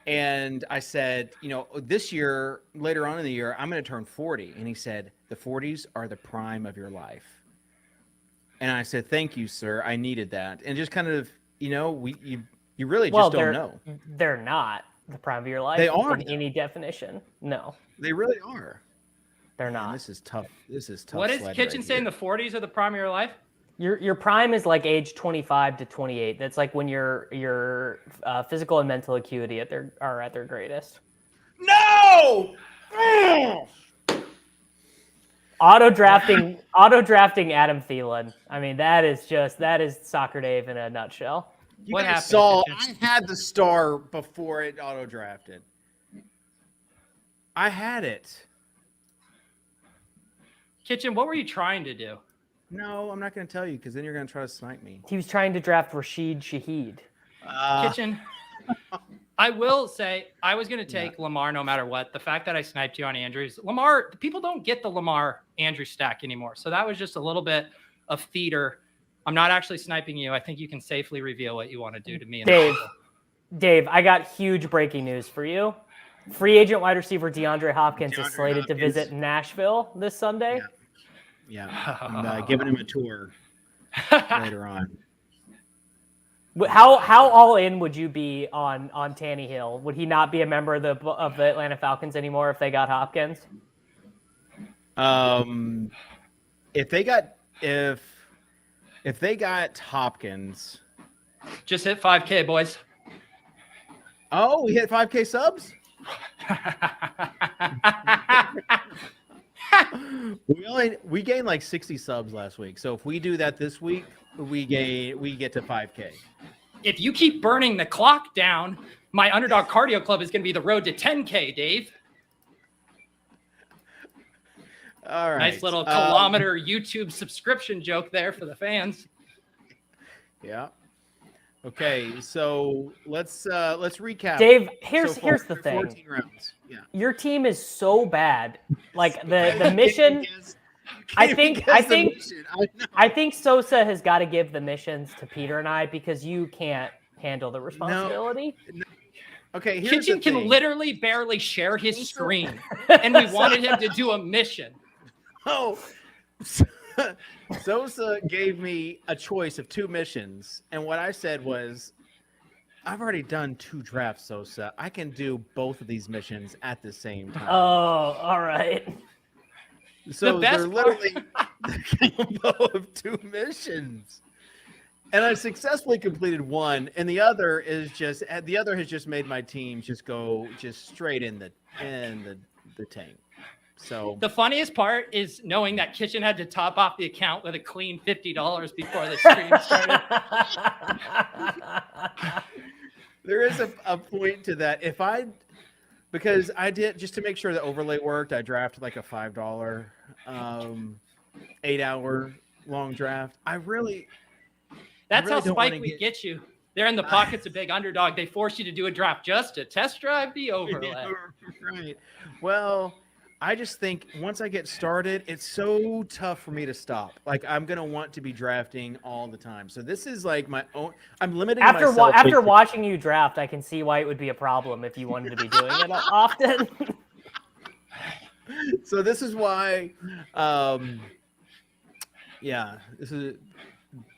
And I said, this year, later on in the year, I'm going to turn 40. And he said, the 40s are the prime of your life. And I said, thank you, sir. I needed that. And just kind of, you really just don't know. They're not the prime of your life. They are in any definition. No, they really are. They're Man, not. this is tough. What is Kitchen saying? The 40s are the prime of your life? Your prime is like age 25 to 28. That's like when your physical and mental acuity are at their greatest. No! Auto drafting Adam Thielen. I mean, that is Soccer Dave in a nutshell. What happened? I had the star before it auto drafted. I had it. Kitchen, what were you trying to do? No, I'm not going to tell you because then you're going to try to snipe me. He was trying to draft Rashid Shaheed. Kitchen, I will say I was going to take Lamar no matter what. The fact that I sniped you on Andrews, Lamar, people don't get the Lamar Andrew stack anymore. So that was just a little bit of theater. I'm not actually sniping you. I think you can safely reveal what you want to do to me. Dave, I got huge breaking news for you. Free agent wide receiver DeAndre Hopkins is slated to visit Nashville this Sunday. Yeah, I'm giving him a tour later on. How all in would you be on Tannehill? Would he not be a member of the Atlanta Falcons anymore if they got Hopkins? If they got Hopkins, just hit 5K, boys. Oh, we hit 5K subs. We gained like 60 subs last week. So if we do that this week, we get to 5K. If you keep burning the clock down, my Underdog Cardio Club is going to be the road to 10K, Dave. All right. Nice little kilometer YouTube subscription joke there for the fans. Yeah. Okay, so let's recap. Dave, here's the thing. 14 rounds. Yeah. Your team is so bad. Like the mission. I think Sosa has got to give the missions to Peter and I because you can't handle the responsibility. No. Okay, here's Kitchen the thing. can literally barely share his screen, and we wanted him to do a mission. Oh, Sosa gave me a choice of 2 missions, and what I said was, I've already done 2 drafts, Sosa. I can do both of these missions at the same time. Oh, all right. So they're literally the combo of 2 missions. And I successfully completed one, and the other has just made my team just go straight in the tank. So the funniest part is knowing that Kitchen had to top off the account with a clean $50 before the stream started. There is a point to that. Because I did, just to make sure the overlay worked, I drafted like a $5 8-hour long draft. That's how Spike would get you. They're in the pockets of big underdog. They force you to do a draft just to test drive the overlay. Yeah, right. Well, I just think once I get started, it's so tough for me to stop. Like I'm gonna want to be drafting all the time. So this is like my own. I'm limiting myself. After watching you draft, I can see why it would be a problem if you wanted to be doing it often. So this is why.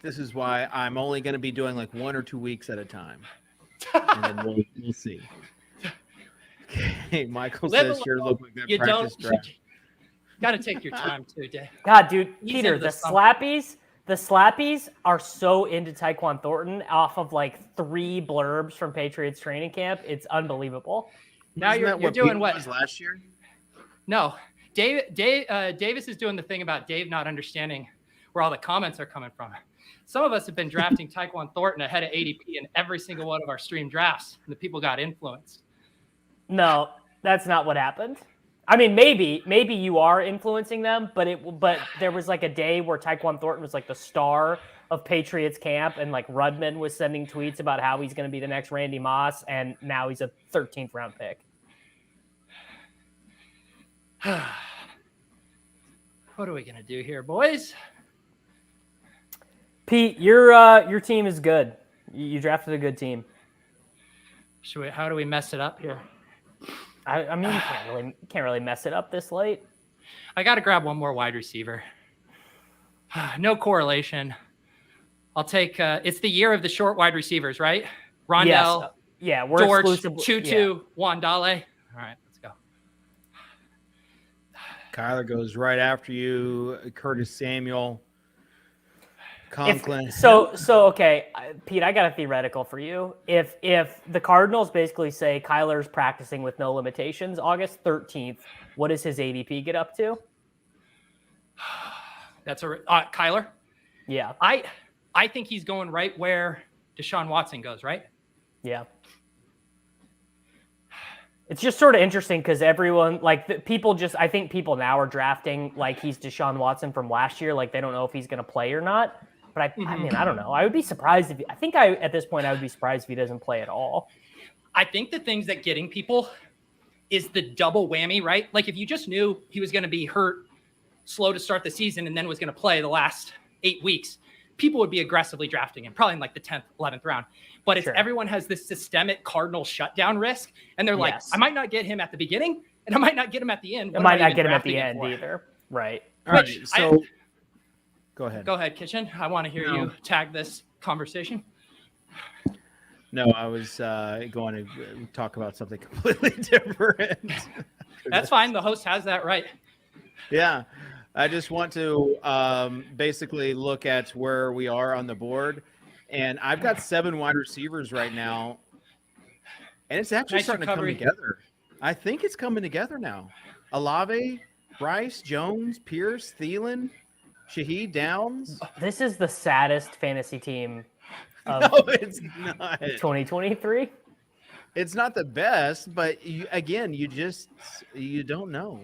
This is why I'm only going to be doing like 1 or 2 weeks at a time, and then we'll see. Okay, Michael says sure look like that practice draft. Got to take your time too, Dave. God, dude, Peter, the slappies are so into Tyquan Thornton off of like 3 blurbs from Patriots training camp. It's unbelievable. Now you're doing what? Was last year? No, Davis is doing the thing about Dave not understanding where all the comments are coming from. Some of us have been drafting Tyquan Thornton ahead of ADP in every single one of our stream drafts, and the people got influenced. No, that's not what happened. I mean, maybe you are influencing them, but there was like a day where Tyquan Thornton was like the star of Patriots camp, and like Rudman was sending tweets about how he's going to be the next Randy Moss, and now he's a 13th round pick. What are we going to do here, boys? Pete, your team is good. You drafted a good team. How do we mess it up here? I mean, you can't really mess it up this late. I got to grab one more wide receiver. No correlation. I'll take. It's the year of the short wide receivers, right? Rondell, Yes. Yeah, we're George, exclusive. Tutu, Wandale. All right, let's go. Kyler goes right after you. Curtis Samuel. Conklin. So okay, Pete, I got a theoretical for you. If the Cardinals basically say Kyler's practicing with no limitations, August 13th, what does his ADP get up to? That's Kyler. Yeah. I think he's going right where Deshaun Watson goes, right? Yeah. It's just sort of interesting because everyone, I think people now are drafting like he's Deshaun Watson from last year. Like they don't know if he's going to play or not. But I mean, I don't know. I would be surprised at this point, I would be surprised if he doesn't play at all. I think the things that getting people is the double whammy, right? Like if you just knew he was going to be hurt, slow to start the season, and then was going to play the last 8 weeks, people would be aggressively drafting him, probably in like the 10th, 11th round. But it's everyone has this systemic Cardinal shutdown risk. And they're like, I might not get him at the beginning, and I might not get him at the end. I might not get him at the end either. Right. All right. So go ahead. Go ahead, Kitchen. I want to hear you tag this conversation. No, I was going to talk about something completely different. That's fine. The host has that right. Yeah. I just want to basically look at where we are on the board. And I've got 7 wide receivers right now. And it's actually starting to come together. I think it's coming together now. Olave, Bryce, Jones, Pierce, Thielen, Shaheed, Downs. This is the saddest fantasy team of No, it's not. 2023. It's not the best, but you don't know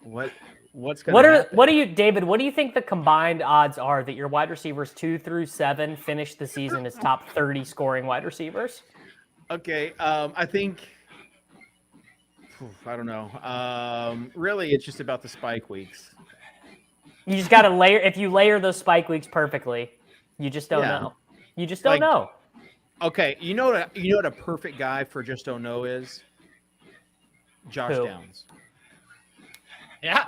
what's going to happen. What do you, David? What do you think the combined odds are that your wide receivers 2 through 7 finish the season as top 30 scoring wide receivers? Okay, I think. I don't know. Really, it's just about the spike weeks. You just got to layer. If you layer those spike weeks perfectly, you just don't know. You just don't know. Okay, you know what a perfect guy for just don't know is? Josh Downs. Yeah,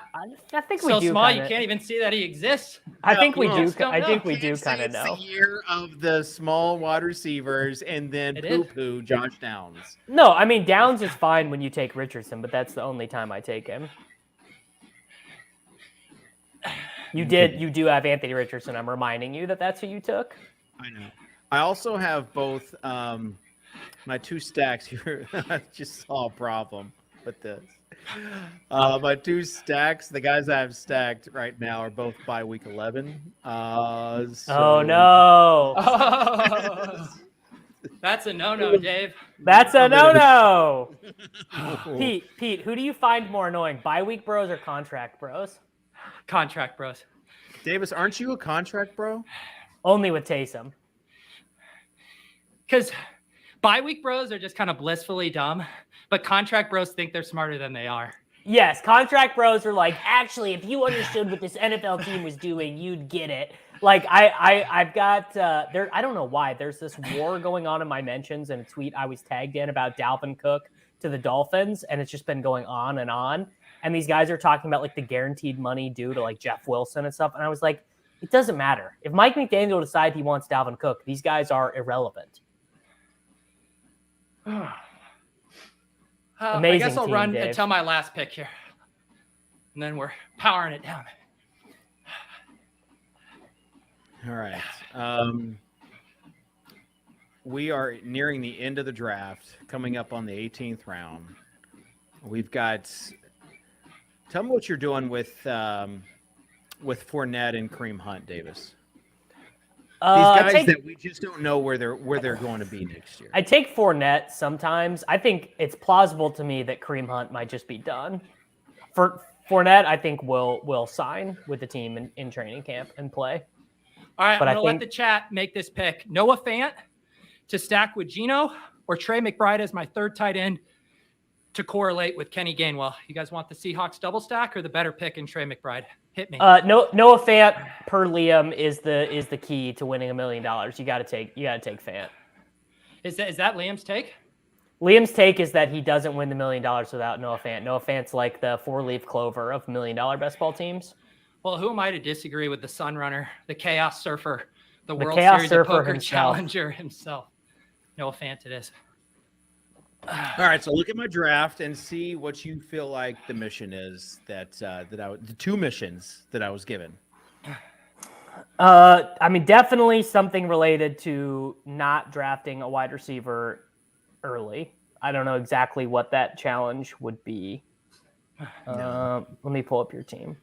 I think we so do. Small, you can't even see that he exists. I think we do. I think we do kind of it's know. the year of the small wide receivers, and then poo Josh Downs. No, I mean Downs is fine when you take Richardson, but that's the only time I take him. You do have Anthony Richardson. I'm reminding you that that's who you took. I know. I also have both my 2 stacks here. I just saw a problem with this. My 2 stacks, the guys I have stacked right now are both by week 11. Oh no! That's a no-no, Dave. That's a no-no. Pete, who do you find more annoying, bye-week bros or contract bros? Contract bros. Davis, aren't you a contract bro? Only with Taysom. Because bye-week bros are just kind of blissfully dumb, but contract bros think they're smarter than they are. Yes, contract bros are like, actually, if you understood what this NFL team was doing, you'd get it. Like I've got there. I don't know why there's this war going on in my mentions and a tweet I was tagged in about Dalvin Cook to the Dolphins, and it's just been going on and on. And these guys are talking about like the guaranteed money due to like Jeff Wilson and stuff. And I was like, it doesn't matter if Mike McDaniel decides he wants Dalvin Cook. These guys are irrelevant. Amazing. I guess I'll team, run Dave. until my last pick here, and then we're powering it down. All right. We are nearing the end of the draft, coming up on the 18th round. We've got. Tell me what you're doing with Fournette and Kareem Hunt, Davis. These guys that we just don't know where they're going to be next year. I take Fournette sometimes. I think it's plausible to me that Kareem Hunt might just be done. For Fournette, I think will sign with the team in training camp and play. All right, I'm going to let the chat make this pick. Noah Fant to stack with Geno or Trey McBride as my 3rd tight end to correlate with Kenny Gainwell. You guys want the Seahawks double stack or the better pick in Trey McBride? Hit me. Noah Fant per Liam is the key to winning $1 million. You got to take Fant. Is that Liam's take? Liam's take is that he doesn't win the $1 million without Noah Fant. Noah Fant's like the 4-leaf clover of $1 million best ball teams. Well, who am I to disagree with the Sunrunner, the Chaos Surfer, the World Chaos Series Surfer of Poker himself. Challenger himself? Noah Fant it is. All right, so look at my draft and see what you feel like the mission is the 2 missions that I was given. I mean, definitely something related to not drafting a wide receiver early. I don't know exactly what that challenge would be. Let me pull up your team.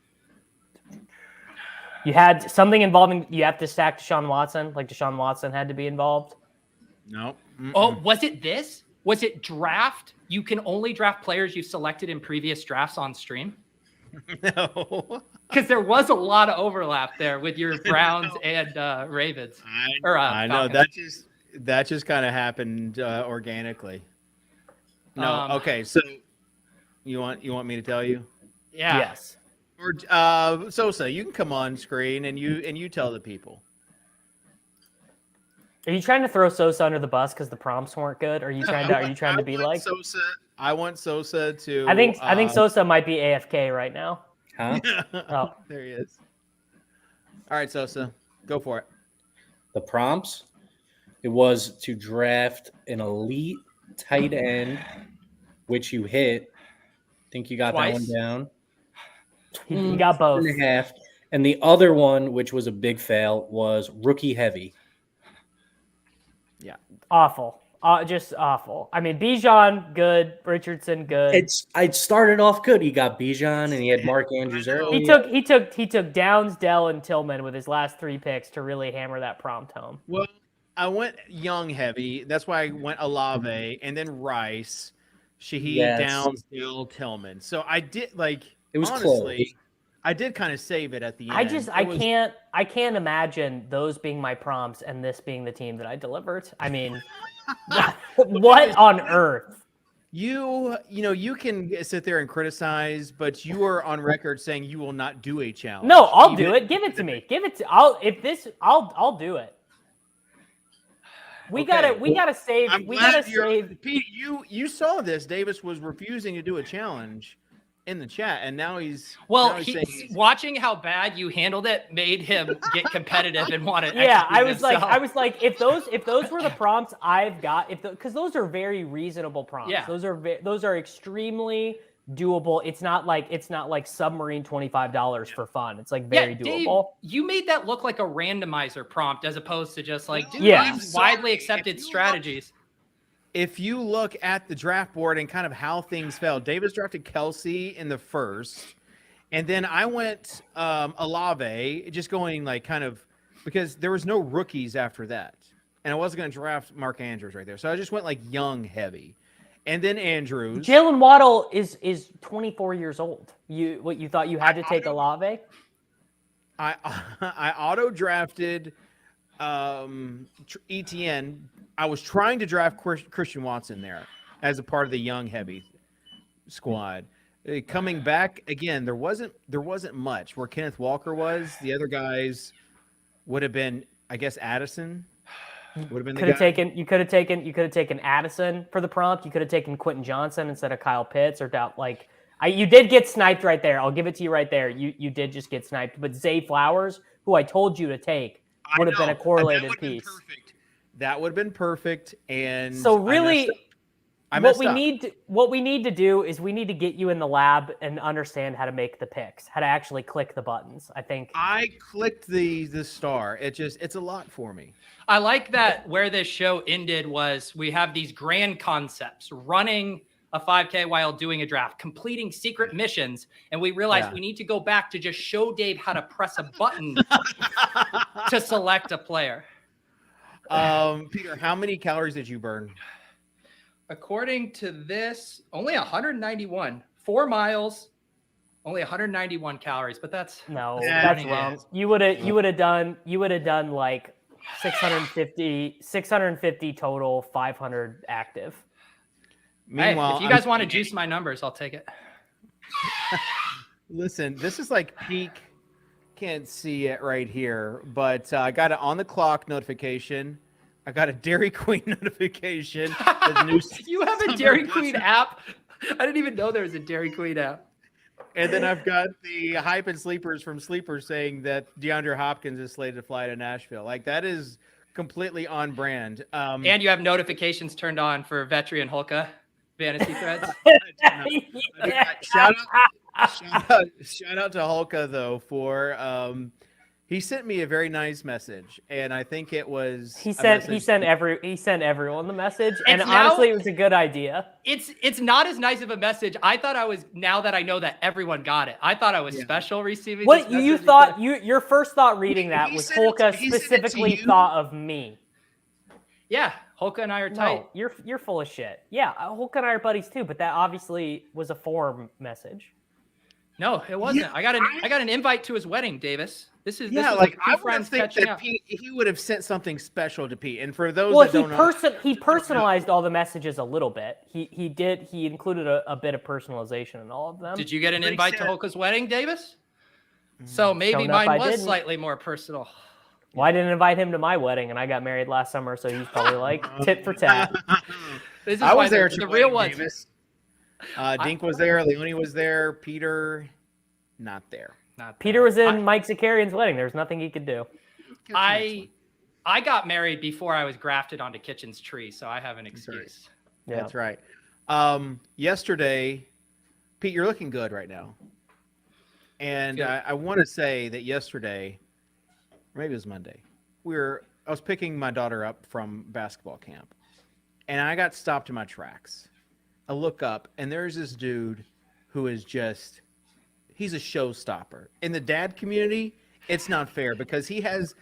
You had something involving you have to stack Deshaun Watson, like Deshaun Watson had to be involved. No. Oh, was it this? Was it draft? You can only draft players you've selected in previous drafts on stream? No. Because there was a lot of overlap there with your Browns and Ravens. I know Falcons. that just kind of happened organically. No, okay. So you want me to tell you? Yeah. Yes. Or Sosa, you can come on screen and you tell the people. Are you trying to throw Sosa under the bus because the prompts weren't good? Are you trying to be like Sosa? I want Sosa to. I think Sosa might be AFK right now. Huh? Oh, There he is. All right, Sosa, go for it. The prompts, it was to draft an elite tight end, which you hit. I think you got Twice? that one down. he got both. And a half. And the other one, which was a big fail, was rookie heavy. Awful. Just awful. I mean, Bijan, good. Richardson, good. I started off good. He got Bijan and he had Mark Andrews early. He took Downs, Dell, and Tillman with his last 3 picks to really hammer that prompt home. Well, I went young heavy. That's why I went Olave and then Rice, Shaheed, Yes. Downs, Dill, Tillman. So I did It was honestly, close. I did kind of save it at the end. I can't imagine those being my prompts and this being the team that I delivered. I mean, what on earth? You can sit there and criticize, but you are on record saying you will not do a challenge. No, I'll do it. Give it to me. I'll do it. We gotta save. Pete, you saw this. Davis was refusing to do a challenge in the chat, and now he's watching how bad you handled it made him get competitive and want to. Yeah, I was like, if those were the prompts I've got, because those are very reasonable prompts. Yeah. Those are extremely doable. It's not like submarine $25 for fun. It's like very doable. Dave, you made that look like a randomizer prompt as opposed to just like Yeah. widely accepted strategies. If you look at the draft board and kind of how things fell, Davis drafted Kelsey in the first, and then I went Olave, just going like kind of because there was no rookies after that, and I wasn't going to draft Mark Andrews right there, so I just went like young heavy, and then Andrews. Jalen Waddle is 24 years old. You thought you had to take Olave? I auto drafted ETN. I was trying to draft Christian Watson there as a part of the young heavy squad. Coming back again, there wasn't much where Kenneth Walker was. The other guys would have been, I guess, Addison would have been the guy. You could have taken Addison for the prompt. You could have taken Quentin Johnson instead of Kyle Pitts or you did get sniped right there. I'll give it to you right there. You did just get sniped. But Zay Flowers, who I told you to take, would have been a correlated piece. That would have been perfect. And so really, what we need to do is we need to get you in the lab and understand how to make the picks, how to actually click the buttons. I think I clicked the star. It's a lot for me. I like that where this show ended was we have these grand concepts, running a 5K while doing a draft, completing secret missions, and we realized we need to go back to just show Dave how to press a button to select a player. Peter, how many calories did you burn? According to this, only 191. 4 miles, only 191 calories, but that's wrong. You would have done like 650 total, 500 active. Meanwhile, if you guys want to juice my numbers, I'll take it. Listen, this is like peak. Can't see it right here, but I got an on the clock notification I got a Dairy Queen notification. The new You have a summer Dairy Queen bus- app? I didn't even know there was a Dairy Queen app. And then I've got the hype and sleepers from Sleepers saying that DeAndre Hopkins is slated to fly to Nashville. Like that is completely on brand. And you have notifications turned on for Vetri and Holka fantasy threads. Shout out to Hulka though for he sent me a very nice message, and I think it was He sent everyone the message, and It's now- honestly, it was a good idea. It's not as nice of a message. I thought I was, now that I know that everyone got it, I thought I was special receiving What this you message. thought? Your first thought reading that He was sent it to- Holka he sent it to specifically you? thought of me. Yeah, Holka and I are tight. No, you're full of shit. Yeah, Holka and I are buddies too, but that obviously was a form message. No, it wasn't. Yeah, I got an invite to his wedding, Davis. This is yeah, this like is I two would friends think catching that up. Pete, he would have sent something special to Pete. And for those Well, that don't know, he personalized all the messages a little bit. He included a bit of personalization in all of them. Did you get an But he invite to said- Holka's wedding, Davis? So maybe Showing up, I mine was didn't. slightly more personal. Well, I didn't invite him to my wedding, and I got married last summer, so he's probably like tit for tat. This is I why was there. At the your real wedding, ones. Davis. Dink was there. Leone was there. Peter, not there. Not Peter bad. was in Mike Zakarian's wedding. There's nothing he could do. I got married before I was grafted onto Kitchen's tree, so I have an excuse. Yeah. That's right. Yesterday, Pete, you're looking good right now. And Good. I want to say that yesterday, or maybe it was Monday, I was picking my daughter up from basketball camp, and I got stopped in my tracks. I look up, and there's this dude who is he's a showstopper. In the dad community, it's not fair because he has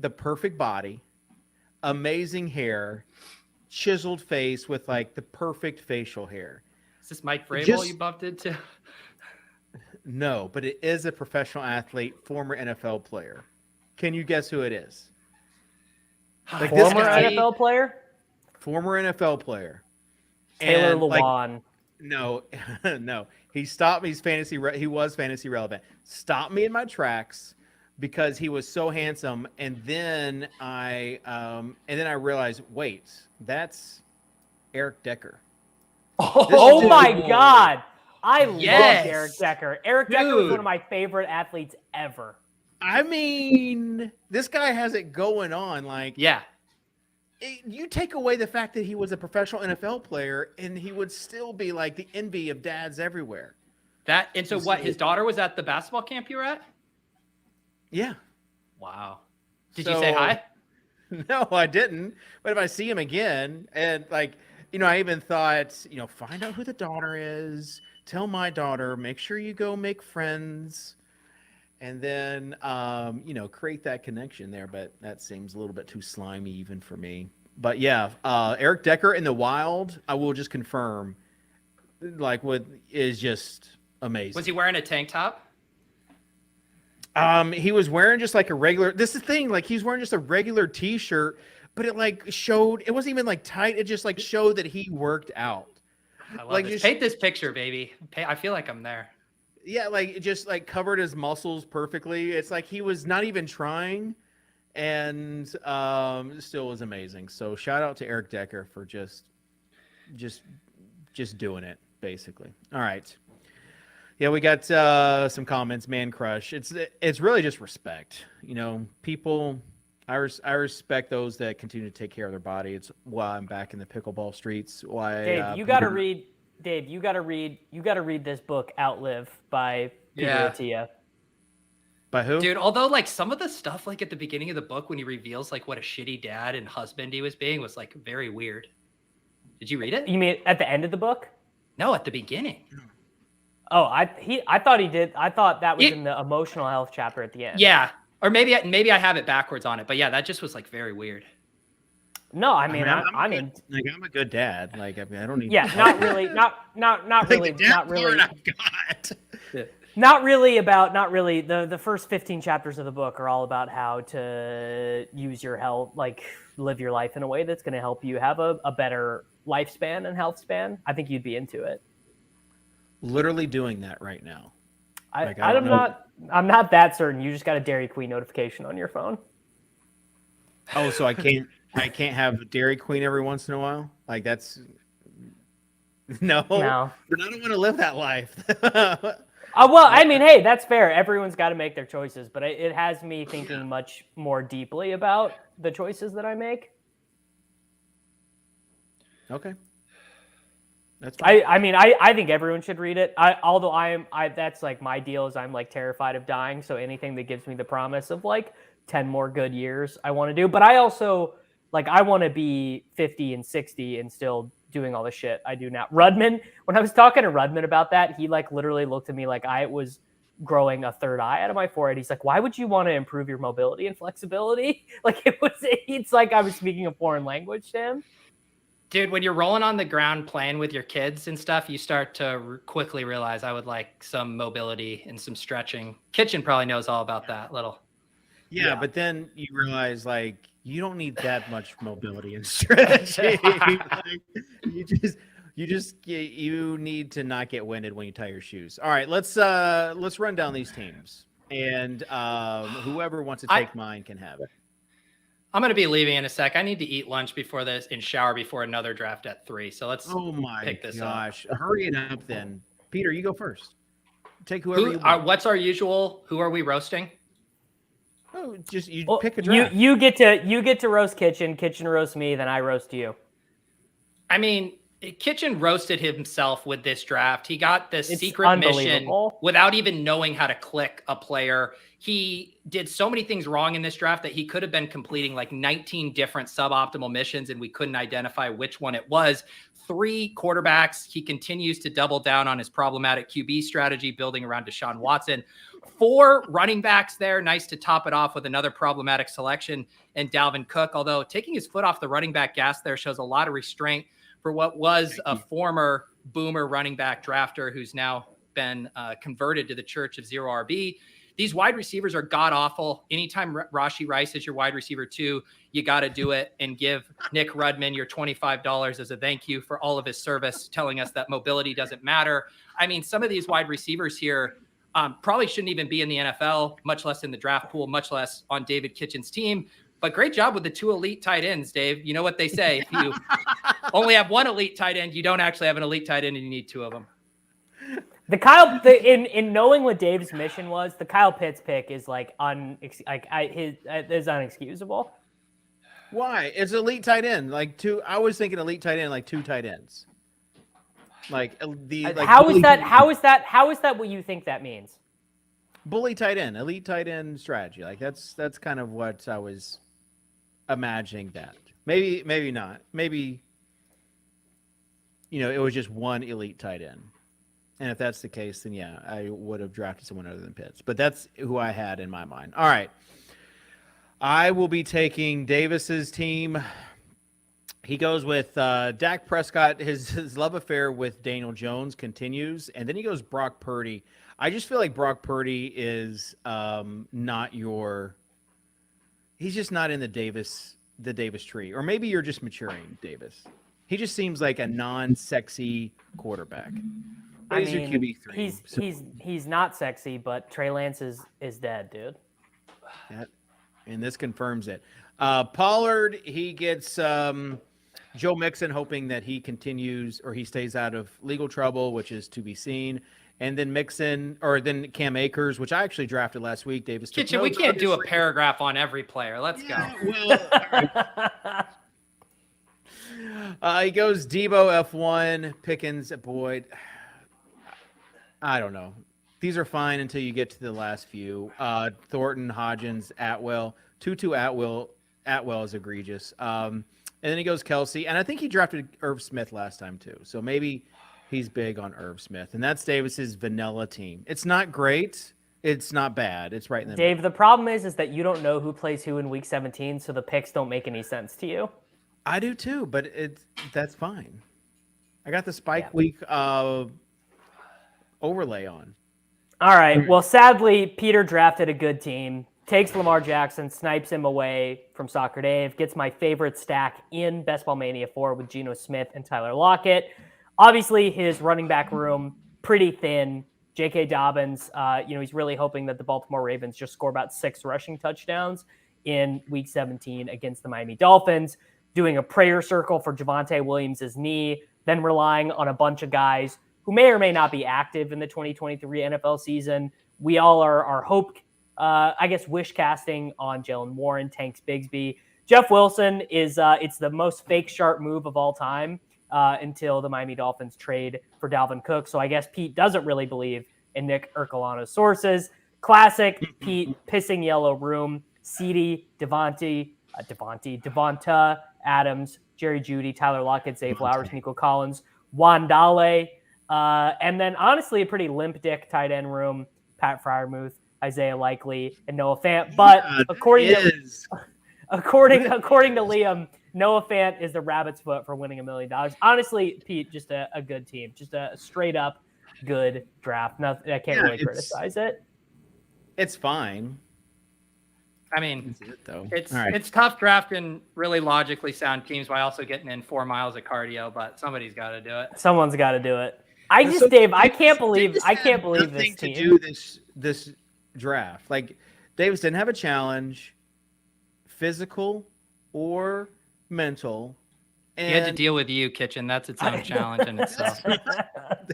the perfect body, amazing hair, chiseled face with like the perfect facial hair. Is this Mike Vrabel Just- you bumped into? No, but it is a professional athlete, former NFL player. Can you guess who it is? Like this Former guy- NFL player Former NFL player. Taylor And, like, Lewan. no, no. He stopped me. He was fantasy relevant. Stopped me in my tracks because he was so handsome. And then I realized, wait, that's Eric Decker. Oh dude- my God! I Yes. love Eric Decker. Eric Decker was Dude. one of my favorite athletes ever. I mean, this guy has it going on. Like, Yeah. you take away the fact that he was a professional NFL player, and he would still be like the envy of dads everywhere. And so what? His daughter was at the basketball camp you were at? Yeah. Wow. Did you say So- hi? No, I didn't. But if I see him again, and like, I even thought, find out who the daughter is, tell my daughter, make sure you go make friends, and then, create that connection there. But that seems a little bit too slimy even for me. But yeah, Eric Decker in the wild, I will just confirm, is just amazing. Was he wearing a tank top? He was wearing just like a regular. This is the thing. Like he's wearing just a regular T-shirt, but it like showed. It wasn't even like tight. It just like showed that he worked out. I love Like, this. just- Paint this picture, baby. I feel like I'm there. Yeah, like it just like covered his muscles perfectly. It's like he was not even trying, and still was amazing. So shout out to Eric Decker for just doing it basically. All right. Yeah, we got some comments. Man crush. It's really just respect. People. I respect those that continue to take care of their body. It's why I'm back in the pickleball streets. Why Dave, you got to read. Dave, you got to read this book, Outlive by Peter Yeah. Attia. By who? Dude, although like some of the stuff like at the beginning of the book when he reveals like what a shitty dad and husband he was being was like very weird. Did you read it? You mean at the end of the book? No, at the beginning. Oh, I thought he did. I thought that was It- in the emotional health chapter at the end. Yeah. Or maybe I have it backwards on it. But yeah, that just was like very weird. No, I mean, I'm I mean, a good dad. Like I don't need. yeah, not really, not really, the dad not really, part I've got. not really. The first 15 chapters of the book are all about how to use your health, like live your life in a way that's going to help you have a better lifespan and health span. I think you'd be into it. Literally doing that right now. Like, I don't know. I'm not that certain. You just got a Dairy Queen notification on your phone. Oh, so I can't I can't have Dairy Queen every once in a while. Like that's no. No. But I don't want to live that life. Well, I mean, hey, that's fair. Everyone's got to make their choices, but it has me thinking much more deeply about the choices that I make. Okay. That's fine. I mean, I think everyone should read it. Although that's like my deal is I'm like terrified of dying. So anything that gives me the promise of like 10 more good years, I want to do. But I also like, I want to be 50 and 60 and still doing all the shit I do now. Rudman, when I was talking to Rudman about that, he like literally looked at me like I was growing a third eye out of my forehead. He's like, why would you want to improve your mobility and flexibility? Like it's like I was speaking a foreign language to him. Dude, when you're rolling on the ground playing with your kids and stuff, you start to quickly realize I would like some mobility and some stretching. Kitchen probably knows all about that little. Yeah, but then you realize like you don't need that much mobility and stretching. Like, you need to not get winded when you tie your shoes. All right, let's run down these teams, and whoever wants to take mine can have it. I'm gonna be leaving in a sec. I need to eat lunch before this and shower before another draft at 3. So let's pick this up. Hurry it up then. Peter, you go first. Take whoever you want. What's our usual? Who are we roasting? Oh, just pick a draft. You get to roast Kitchen. Kitchen roast me, then I roast you. I mean, Kitchen roasted himself with this draft. He got this secret mission without even knowing how to click a player. He did so many things wrong in this draft that he could have been completing like 19 different suboptimal missions, and we couldn't identify which one it was. 3 quarterbacks. He continues to double down on his problematic QB strategy, building around Deshaun Watson. 4 running backs there. Nice to top it off with another problematic selection and Dalvin Cook. Although taking his foot off the running back gas there shows a lot of restraint for what was a former boomer running back drafter who's now been converted to the Church of Zero RB. These wide receivers are god-awful. Anytime Rashee Rice is your wide receiver 2, you got to do it and give Nick Rudman your $25 as a thank you for all of his service, telling us that mobility doesn't matter. I mean, some of these wide receivers here probably shouldn't even be in the NFL, much less in the draft pool, much less on David Kitchen's team. But great job with the 2 elite tight ends, Dave. You know what they say. If you only have 1 elite tight end, you don't actually have an elite tight end and you need 2 of them. In knowing what Dave's mission was, the Kyle Pitts pick is like is unexcusable. Why? It's elite tight end. Like 2. I was thinking elite tight end, like 2 tight ends. Like how is that what you think that means? Bully tight end, elite tight end strategy. Like that's kind of what I was imagining that. Maybe not. Maybe it was just 1 elite tight end. And if that's the case, then yeah, I would have drafted someone other than Pitts. But that's who I had in my mind. All right. I will be taking Davis's team. He goes with Dak Prescott. His love affair with Daniel Jones continues. And then he goes Brock Purdy. I just feel like Brock Purdy is not your – he's just not in the Davis tree. Or maybe you're just maturing, Davis. He just seems like a non-sexy quarterback. I mean, he's not sexy, but Trey Lance is dead, dude. And this confirms it. Pollard, he gets Joe Mixon, hoping that he continues or he stays out of legal trouble, which is to be seen. And then then Cam Akers, which I actually drafted last week. Davis took Kitchen, we can't do a paragraph on every player. Let's go. Well, he goes Debo F1, Pickens at Boyd. I don't know. These are fine until you get to the last few. Thornton, Hodgins, Atwell. Tutu Atwell is egregious. And then he goes Kelsey. And I think he drafted Irv Smith last time too. So maybe he's big on Irv Smith. And that's Davis's vanilla team. It's not great. It's not bad. It's right in the Dave, middle. the problem is that you don't know who plays who in week 17, so the picks don't make any sense to you. I do too, but that's fine. I got the spike week overlay on. All right. Well, sadly, Peter drafted a good team, takes Lamar Jackson, snipes him away from Soccer Dave, gets my favorite stack in Best Ball Mania 4 with Geno Smith and Tyler Lockett. Obviously, his running back room, pretty thin. J.K. Dobbins, he's really hoping that the Baltimore Ravens just score about 6 rushing touchdowns in Week 17 against the Miami Dolphins, doing a prayer circle for Javonte Williams' knee, then relying on a bunch of guys who may or may not be active in the 2023 NFL season. We all are wish casting on Jalen Warren, Tanks Bigsby. Jeff Wilson is it's the most fake sharp move of all time until the Miami Dolphins trade for Dalvin Cook. So I guess Pete doesn't really believe in Nick Ercolano's sources. Classic Pete pissing yellow room. CeeDee, Devonta, Adams, Jerry Jeudy, Tyler Lockett, Zay Flowers, Nico Collins, Wandale, and then honestly a pretty limp dick tight end room. Pat Freiermuth, Isaiah Likely, and Noah Fant. But according to Liam, Noah Fant is the rabbit's foot for winning $1 million. Honestly, Pete, just a good team, just a straight up good draft. Nothing, I can't really criticize it. It's fine. I mean, though. It's tough drafting really logically sound teams while also getting in 4 miles of cardio, but somebody's got to do it. Someone's got to do it. I can't believe this team. To do this draft. Like, Davis didn't have a challenge, physical or mental. And he had to deal with you, Kitchen. That's its own challenge in itself.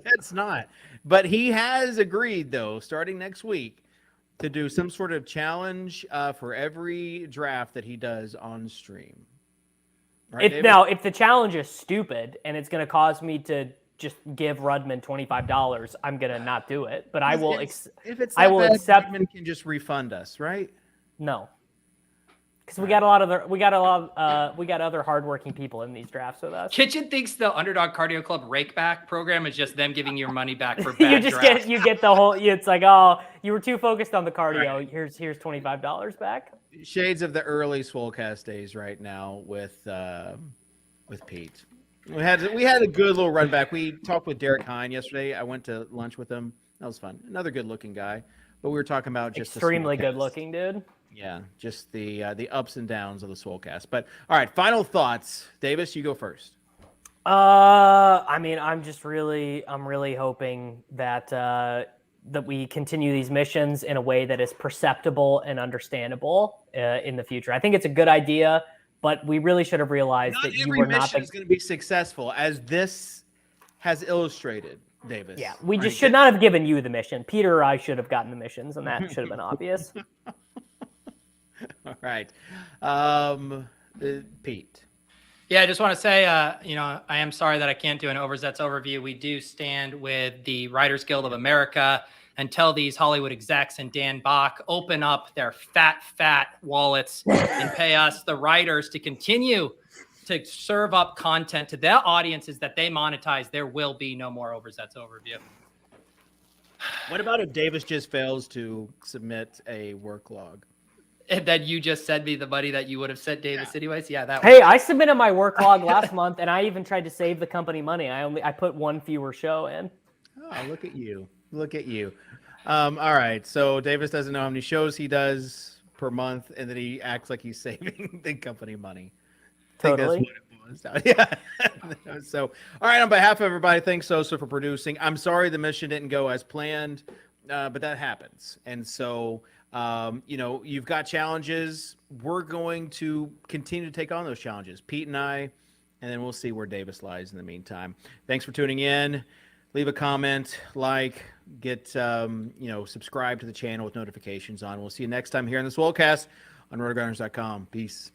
That's not. But he has agreed, though, starting next week, to do some sort of challenge for every draft that he does on stream. Right, if the challenge is stupid and it's going to cause me to just give Rudman $25, I'm going to not do it. But I will. If it's I will accept. Rudman can just refund us, right? No. Because we got other hardworking people in these drafts with us. Kitchen thinks the Underdog Cardio Club Rakeback program is just them giving your money back for bad drafts. You get the whole. It's like, oh, you were too focused on the cardio. Right. Here's $25 back. Shades of the early Swolecast days right now with Pete. We had a good little run back. We talked with Derek Hine yesterday. I went to lunch with him. That was fun. Another good looking guy. But we were talking about just extremely good looking dude. Yeah, just the ups and downs of the Swolecast. But all right, final thoughts. Davis, you go first. I mean, I'm really hoping that we continue these missions in a way that is perceptible and understandable in the future. I think it's a good idea, but we really should have realized that you were not going to be successful, as this has illustrated, Davis. Yeah, we just should not have given you the mission. Peter or I should have gotten the missions, and that should have been obvious. All right. Pete. Yeah, I just want to say, I am sorry that I can't do an Overzets overview. We do stand with the Writers Guild of America until these Hollywood execs and Dan Bach open up their fat wallets and pay us, the writers, to continue to serve up content to their audiences that they monetize. There will be no more Overzets overview. What about if Davis just fails to submit a work log? And then you just send me the money that you would have sent Davis anyways. Yeah, that. Hey, I submitted my work log last month, and I even tried to save the company money. I put one fewer show in. Oh, look at you! Look at you! All right, so Davis doesn't know how many shows he does per month, and then he acts like he's saving the company money. Totally. I think that's what it was. Yeah. So, all right. On behalf of everybody, thanks Sosa for producing. I'm sorry the mission didn't go as planned, but that happens, and so. You've got challenges. We're going to continue to take on those challenges, Pete and I, and then we'll see where Davis lies in the meantime. Thanks for tuning in. Leave a comment, get, subscribe to the channel with notifications on. We'll see you next time here on the Swolecast on RotoGrinders.com. Peace.